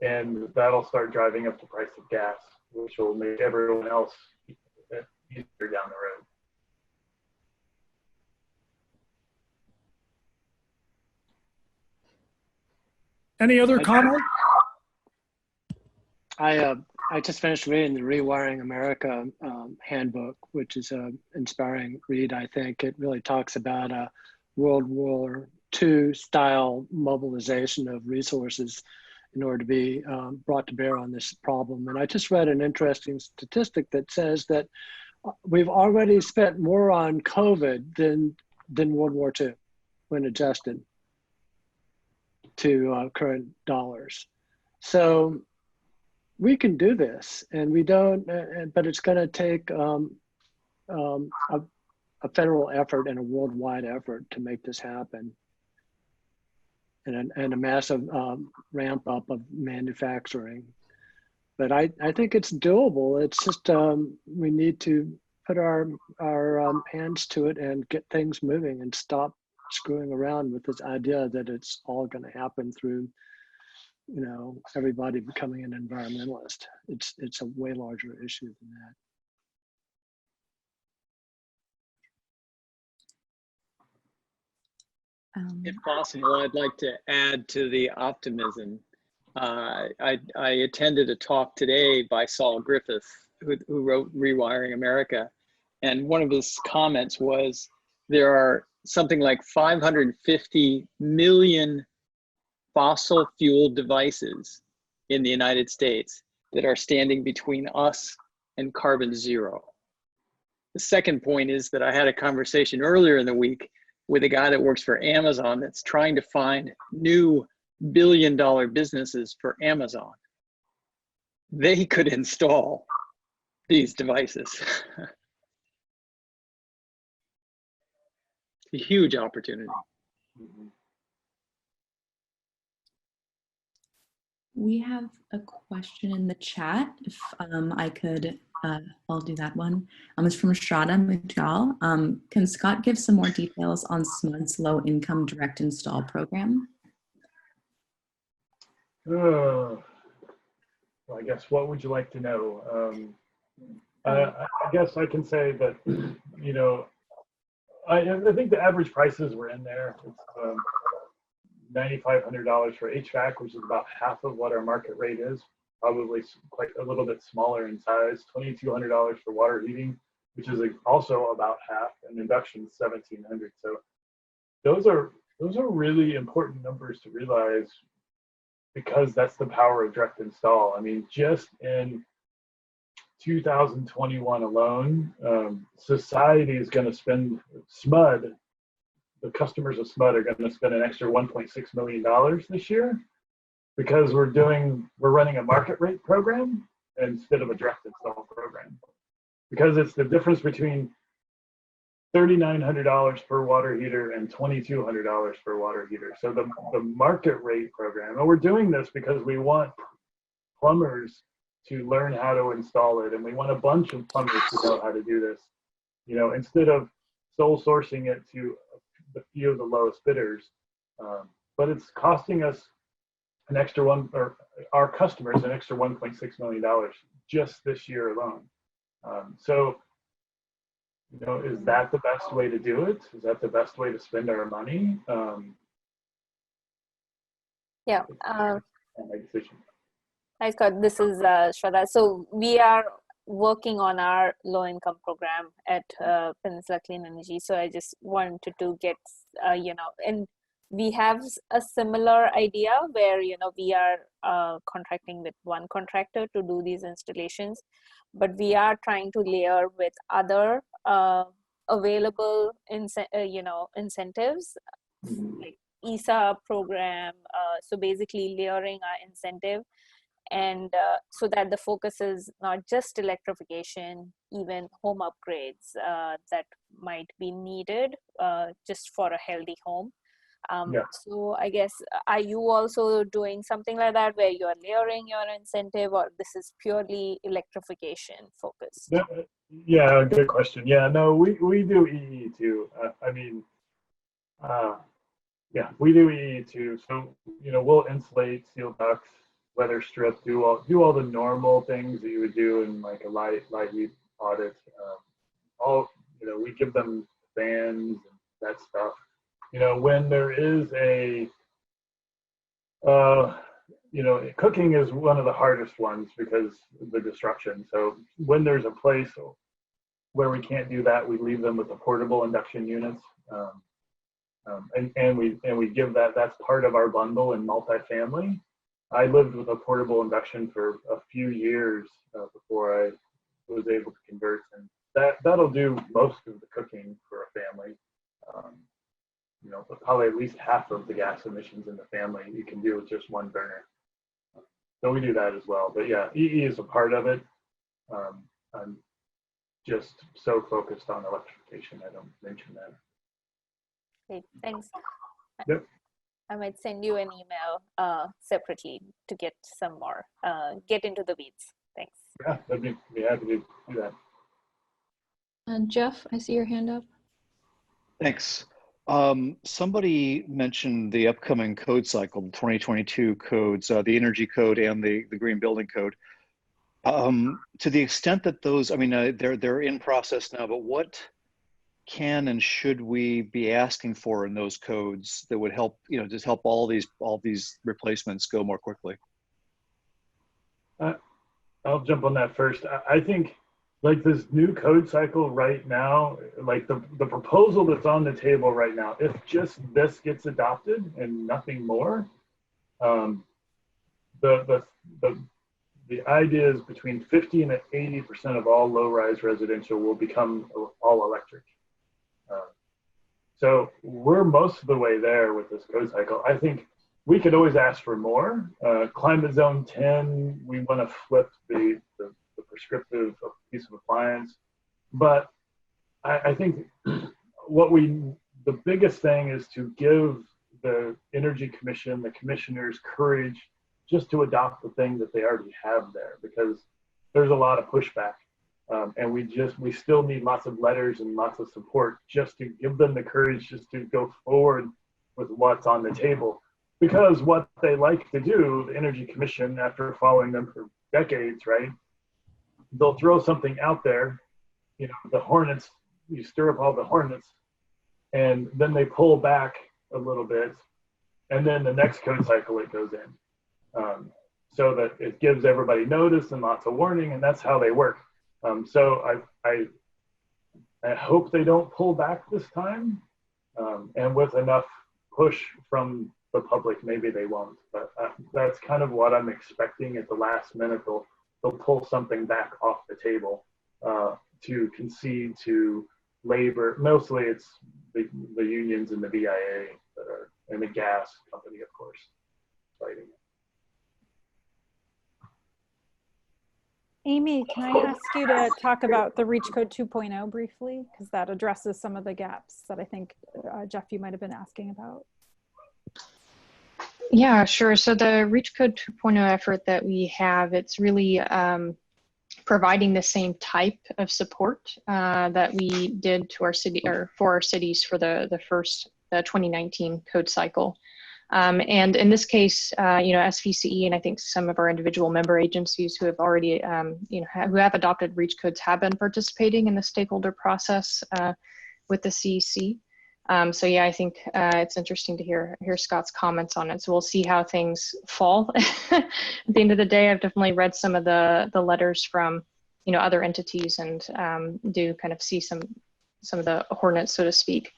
and that'll start driving up the price of gas, which will make everyone else easier down the road. Any other comment? I just finished reading the Rewiring America handbook, which is an inspiring read. I think it really talks about a World War II style mobilization of resources in order to be brought to bear on this problem. And I just read an interesting statistic that says that we've already spent more on COVID than World War II when adjusted to current dollars. So we can do this, and we don't, but it's going to take a federal effort and a worldwide effort to make this happen, and a massive ramp up of manufacturing. But I think it's doable. It's just we need to put our hands to it and get things moving and stop screwing around with this idea that it's all going to happen through, you know, everybody becoming an environmentalist. It's a way larger issue than that. If possible, I'd like to add to the optimism. I attended a talk today by Saul Griffith, who wrote Rewiring America. And one of his comments was, there are something like 550 million fossil fuel devices in the United States that are standing between us and carbon zero. The second point is that I had a conversation earlier in the week with a guy that works for Amazon that's trying to find new billion-dollar businesses for Amazon. They could install these devices. A huge opportunity. We have a question in the chat. If I could, I'll do that one. It's from Shraddha Mujal. Can Scott give some more details on SMUD's low income direct install program? Well, I guess, what would you like to know? I guess I can say that, you know, I think the average prices were in there. It's $9,500 for HVAC, which is about half of what our market rate is, probably quite a little bit smaller in size. $2,200 for water heating, which is also about half, and induction $1,700. So those are really important numbers to realize, because that's the power of direct install. I mean, just in 2021 alone, society is going to spend, SMUD, the customers of SMUD are going to spend an extra $1.6 million this year, because we're running a market rate program instead of a direct install program, because it's the difference between $3,900 per water heater and $2,200 per water heater. So the market rate program, and we're doing this because we want plumbers to learn how to install it, and we want a bunch of plumbers to know how to do this, you know, instead of sole sourcing it to the few of the lowest bidders. But it's costing us an extra our customers an extra $1.6 million just this year alone. So, you know, is that the best way to do it? Is that the best way to spend our money? Yeah. My decision. Hi, Scott. This is Shraddha. So we are working on our low-income program at Peninsula Clean Energy. So I just wanted to get, you know, and we have a similar idea where, you know, we are contracting with one contractor to do these installations, but we are trying to layer with other available, you know, incentives, like ESA program. So basically layering our incentive, and so that the focus is not just electrification, even home upgrades that might be needed just for a healthy home. Yeah. So I guess, are you also doing something like that where you're layering your incentive, or this is purely electrification focused? Yeah, good question. Yeah, no, we do EE too. Yeah, we do EE too. So, we'll insulate, seal ducts, weather strip, do all the normal things that you would do in like a light heat audit. We give them fans and that stuff. When there is cooking is one of the hardest ones because of the disruption. So when there's a place where we can't do that, we leave them with the portable induction units. And we give that's part of our bundle in multifamily. I lived with a portable induction for a few years before I was able to convert, and that'll do most of the cooking for a family. But probably at least half of the gas emissions in the family you can do with just one burner. So we do that as well. But yeah, EE is a part of it. I'm just so focused on electrification, I don't mention that. Great, thanks. Yep. I might send you an email separately to get some more, get into the weeds. Thanks. Yeah, I'd be happy to do that. Jeff, I see your hand up. Thanks. Somebody mentioned the upcoming code cycle, the 2022 codes, the energy code and the green building code. To the extent that those, they're in process now, but what can and should we be asking for in those codes that would help, just help all these replacements go more quickly? I'll jump on that first. I think like this new code cycle right now, like the proposal that's on the table right now, if just this gets adopted and nothing more, the idea is between 50 and 80% of all low-rise residential will become all electric. So we're most of the way there with this code cycle. I think we could always ask for more. Climate Zone 10, we want to flip the prescriptive piece of appliance. But I think the biggest thing is to give the Energy Commission, the commissioners, courage just to adopt the thing that they already have there, because there's a lot of pushback. And we still need lots of letters and lots of support just to give them the courage just to go forward with what's on the table. Because what they like to do, the Energy Commission, after following them for decades, right? They'll throw something out there, the hornets, you stir up all the hornets, and then they pull back a little bit, and then the next code cycle it goes in. So that it gives everybody notice and lots of warning, and that's how they work. So I hope they don't pull back this time, and with enough push from the public, maybe they won't. But that's kind of what I'm expecting at the last minute. They'll pull something back off the table to concede to labor. Mostly it's the unions and the BIA that are, and the gas company, of course, fighting it. Amy, can I ask you to talk about the Reach Code 2.0 briefly? Because that addresses some of the gaps that I think, Jeff, you might have been asking about. Yeah, sure. So the Reach Code 2.0 effort that we have, it's really providing the same type of support that we did to our city, or for our cities, for the 2019 code cycle. And in this case, SVCE and I think some of our individual member agencies who have already, who have adopted Reach codes have been participating in the stakeholder process with the CEC. So yeah, I think it's interesting to hear Scott's comments on it. So we'll see how things fall. At the end of the day, I've definitely read some of the letters from other entities, and do kind of see some of the hornets, so to speak,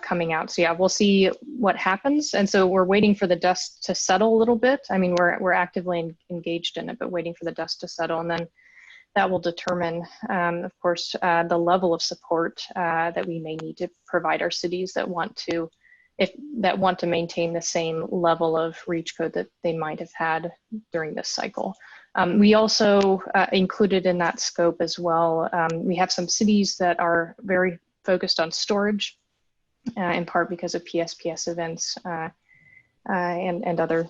coming out. So yeah, we'll see what happens. And so we're waiting for the dust to settle a little bit. I mean, we're actively engaged in it, but waiting for the dust to settle, and then that will determine, of course, the level of support that we may need to provide our cities that want to that want to maintain the same level of reach code that they might have had during this cycle. We also included in that scope as well, we have some cities that are very focused on storage, in part because of PSPS events and other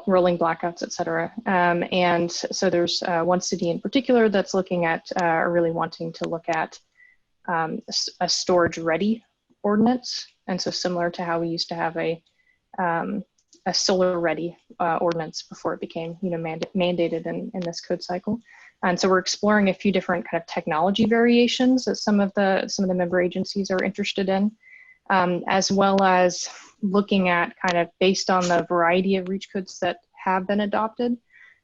rolling blackouts, et cetera. And so there's one city in particular that's looking at, really wanting to look at a storage ready ordinance. And so similar to how we used to have a solar ready ordinance before it became, mandated in this code cycle. And so we're exploring a few different kind of technology variations that some of the member agencies are interested in, as well as looking at kind of based on the variety of reach codes that have been adopted,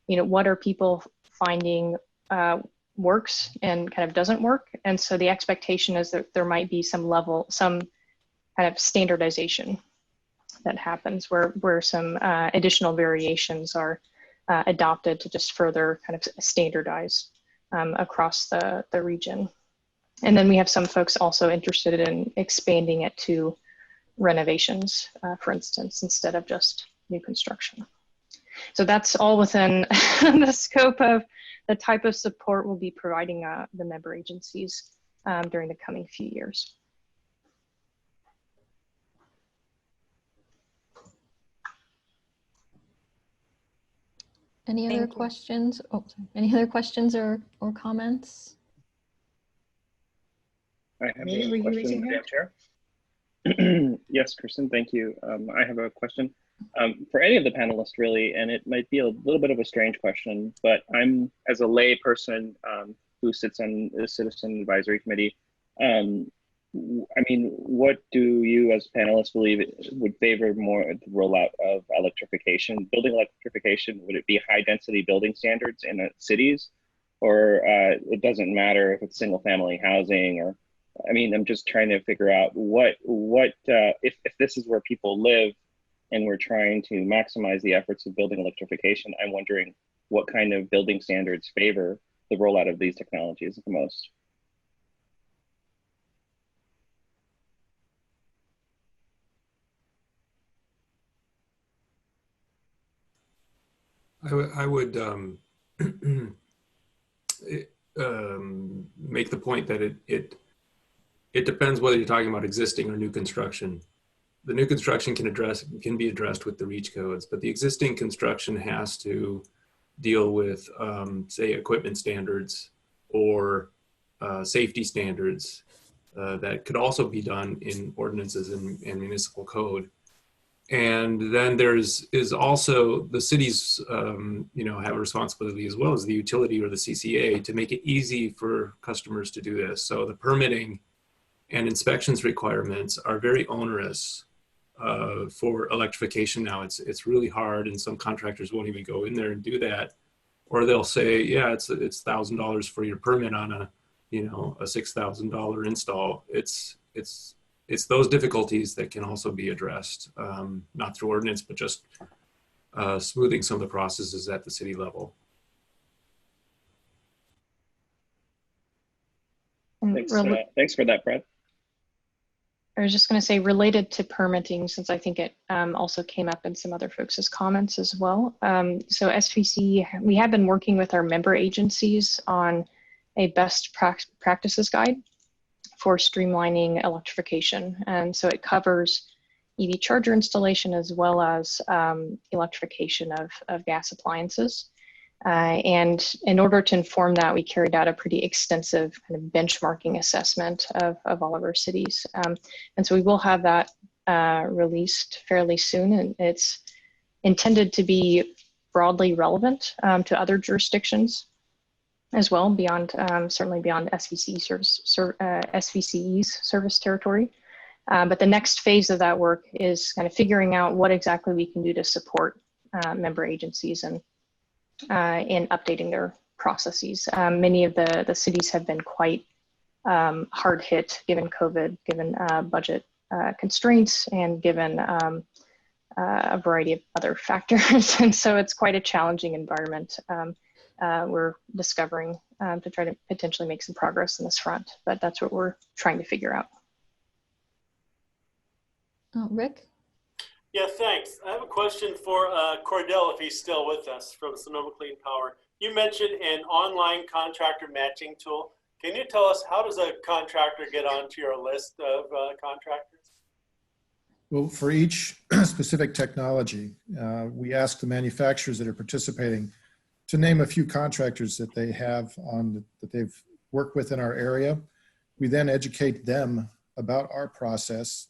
what are people finding works and kind of doesn't work. And so the expectation is that there might be some kind of standardization that happens where some additional variations are adopted to just further kind of standardize across the region. And then we have some folks also interested in expanding it to renovations, for instance, instead of just new construction. So that's all within the scope of the type of support we'll be providing the member agencies during the coming few years. Any other questions? Oh, sorry. Any other questions or comments? I have a question, Madam Chair. Yes, Kristen, thank you. I have a question for any of the panelists, really, and it might be a little bit of a strange question, but I'm, as a lay person who sits on the Citizen Advisory Committee, I mean, what do you as panelists believe would favor more the rollout of electrification, building electrification? Would it be high density building standards in cities, or it doesn't matter if it's single family housing? Or, I mean, I'm just trying to figure out if this is where people live and we're trying to maximize the efforts of building electrification, I'm wondering what kind of building standards favor the rollout of these technologies the most. I would make the point that it depends whether you're talking about existing or new construction. The new construction can be addressed with the reach codes, but the existing construction has to deal with, say, equipment standards or safety standards that could also be done in ordinances and municipal code. And then is also the cities, have a responsibility as well as the utility or the CCA to make it easy for customers to do this. So the permitting and inspections requirements are very onerous for electrification now. It's really hard, and some contractors won't even go in there and do that, or they'll say, yeah, it's $1,000 for your permit on a $6,000 install. It's those difficulties that can also be addressed, not through ordinance, but just smoothing some of the processes at the city level. Thanks for that, Brad. I was just going to say, related to permitting, since I think it also came up in some other folks' comments as well. So SVCE, we have been working with our member agencies on a best practices guide for streamlining electrification. And so it covers EV charger installation as well as electrification of gas appliances. And in order to inform that, we carried out a pretty extensive kind of benchmarking assessment of all of our cities. And so we will have that released fairly soon. And it's intended to be broadly relevant to other jurisdictions as well, beyond certainly beyond SVCE's service territory. But the next phase of that work is kind of figuring out what exactly we can do to support member agencies and in updating their processes. Many of the cities have been quite hard hit given COVID, given budget constraints, and given a variety of other factors. And so it's quite a challenging environment. We're discovering to try to potentially make some progress in this front, but that's what we're trying to figure out. Oh, Rick? Yeah, thanks. I have a question for Cordell, if he's still with us, from Sonoma Clean Power. You mentioned an online contractor matching tool. Can you tell us, how does a contractor get onto your list of contractors? Well, for each specific technology, we ask the manufacturers that are participating to name a few contractors that they have that they've worked with in our area. We then educate them about our process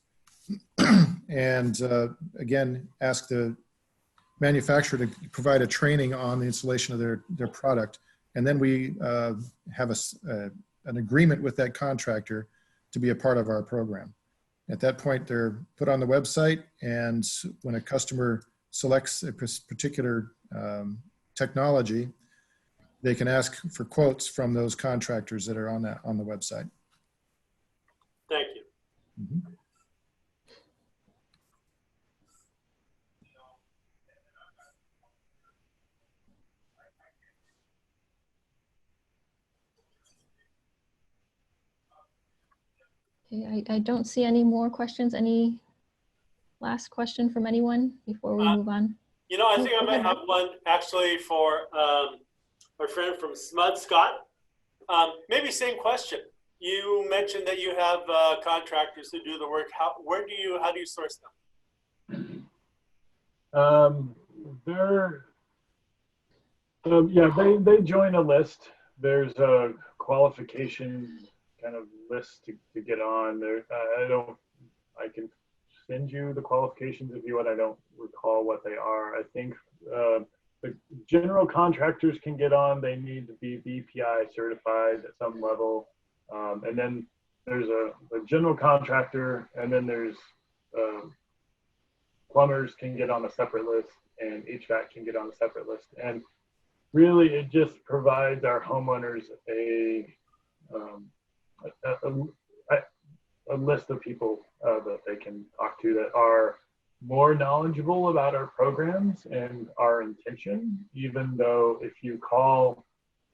and again, ask the manufacturer to provide a training on the installation of their product. And then we have an agreement with that contractor to be a part of our program. At that point, they're put on the website, and when a customer selects a particular technology, they can ask for quotes from those contractors that are on the website. Thank you. Mm-hmm. Okay, I don't see any more questions. Any last question from anyone before we move on? You know, I think I might have one actually for our friend from SMUD, Scott. Maybe same question. You mentioned that you have contractors who do the work. How do you source them? They join a list. There's a qualification kind of list to get on there. I can send you the qualifications if you want. I don't recall what they are. I think the general contractors can get on. They need to be BPI certified at some level. And then there's a general contractor, and then there's plumbers can get on a separate list, and HVAC can get on a separate list. And really, it just provides our homeowners a list of people that they can talk to that are more knowledgeable about our programs and our intention, even though if you call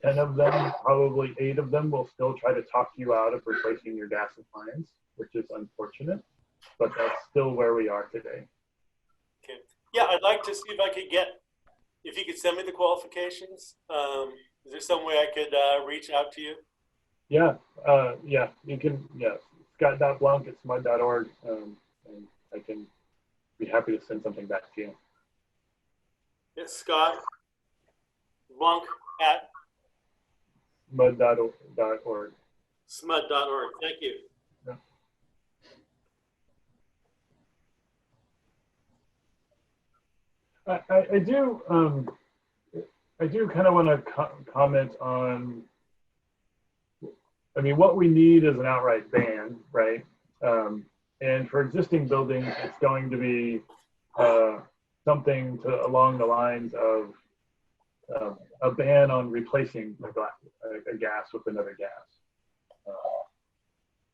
10 of them, probably 8 of them will still try to talk you out of replacing your gas appliance, which is unfortunate, but that's still where we are today. Okay. Yeah, I'd like to see if you could send me the qualifications. Is there some way I could reach out to you? Yeah, you can, scott.blunk@smud.org, and I can be happy to send something back to you. It's Scott Blunk at smud.org. smud.org. Thank you. Yeah. I do kind of want to comment on, I mean, what we need is an outright ban, right? And for existing buildings, it's going to be something along the lines of a ban on replacing a gas with another gas.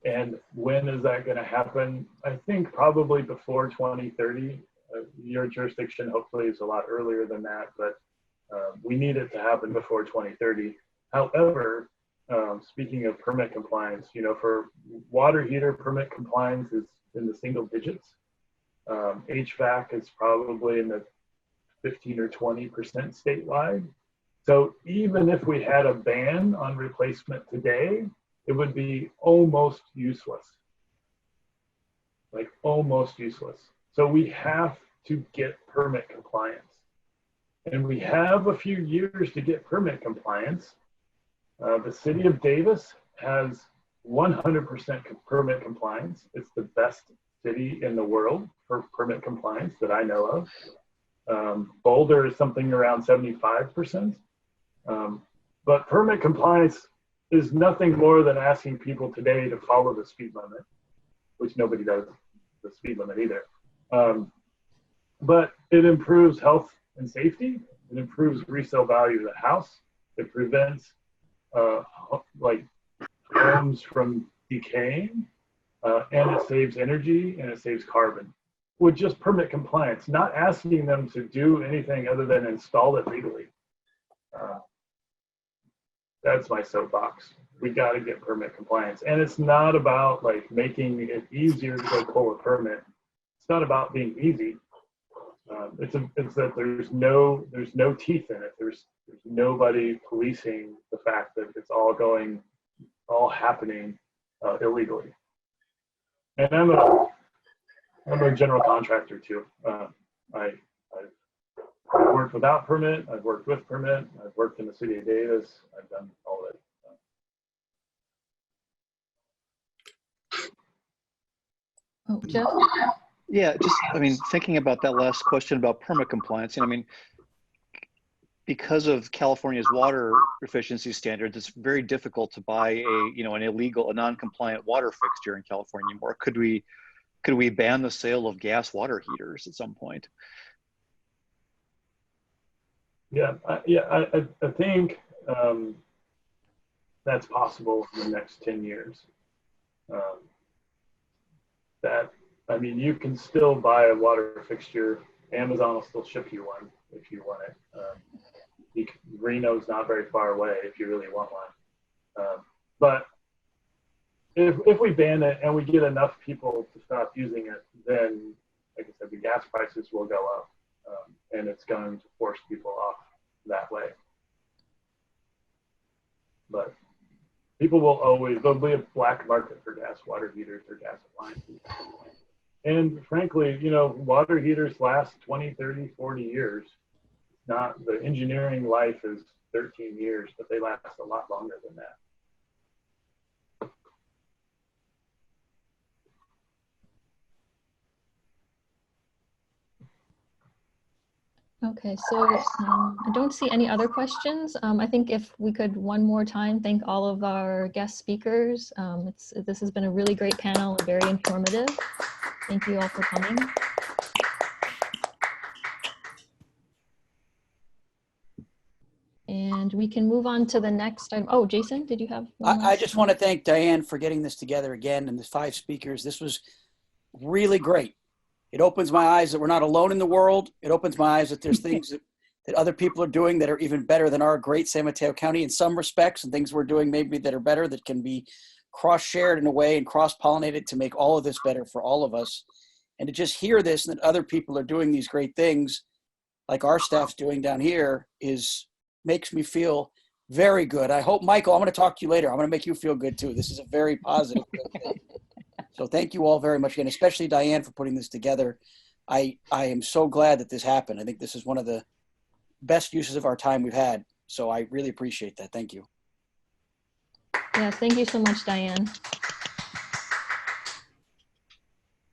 And when is that going to happen? I think probably before 2030. Your jurisdiction hopefully is a lot earlier than that, but we need it to happen before 2030. However, speaking of permit compliance, for water heater, permit compliance is in the single digits. HVAC is probably in the 15 or 20% statewide. So even if we had a ban on replacement today, it would be almost useless. Like almost useless. So we have to get permit compliance. And we have a few years to get permit compliance. The city of Davis has 100% permit compliance. It's the best city in the world for permit compliance that I know of. Boulder is something around 75%. But permit compliance is nothing more than asking people today to follow the speed limit, which nobody does the speed limit either. But it improves health and safety. It improves resale value of the house. It prevents homes from decaying, and it saves energy and it saves carbon with just permit compliance, not asking them to do anything other than install it legally. That's my soapbox. We got to get permit compliance, and it's not about making it easier to go pull a permit. it's not about being easy. It's that there's no teeth in it. There's nobody policing the fact that it's all happening illegally. And I'm a general contractor too. I've worked without permit. I've worked with permit. I've worked in the city of Davis. I've done all of it. Oh, Jeff? Yeah, just, I mean, thinking about that last question about permit compliance, I mean, because of California's water efficiency standards, it's very difficult to buy an illegal, a non-compliant water fixture in California anymore. Could we ban the sale of gas water heaters at some point? Yeah, I think that's possible in the next 10 years. I mean, you can still buy a water fixture. Amazon will still ship you one if you want it. Reno's not very far away if you really want one. But if we ban it and we get enough people to stop using it, then, like I said, the gas prices will go up, and it's going to force people off that way. But people will always, there'll be a black market for gas water heaters or gas appliances. And frankly, water heaters last 20, 30, 40 years. Not the engineering life is 13 years, but they last a lot longer than that. Okay, so I don't see any other questions. I think if we could one more time thank all of our guest speakers. This has been a really great panel and very informative. Thank you all for coming. And we can move on to the next item. Oh, Jason, did you have one? I just want to thank Diane for getting this together again, and the 5 speakers. This was really great. It opens my eyes that we're not alone in the world. It opens my eyes that there's things that other people are doing that are even better than our great San Mateo County in some respects, and things we're doing maybe that are better, that can be cross-shared in a way and cross-pollinated to make all of this better for all of us. And to just hear this and that other people are doing these great things like our staff's doing down here makes me feel very good. I hope, Michael, I'm going to talk to you later. I'm going to make you feel good too. This is a very positive thing. So thank you all very much again, especially Diane for putting this together. I am so glad that this happened. I think this is one of the best uses of our time we've had. So I really appreciate that. Thank you. Yes, thank you so much, Diane.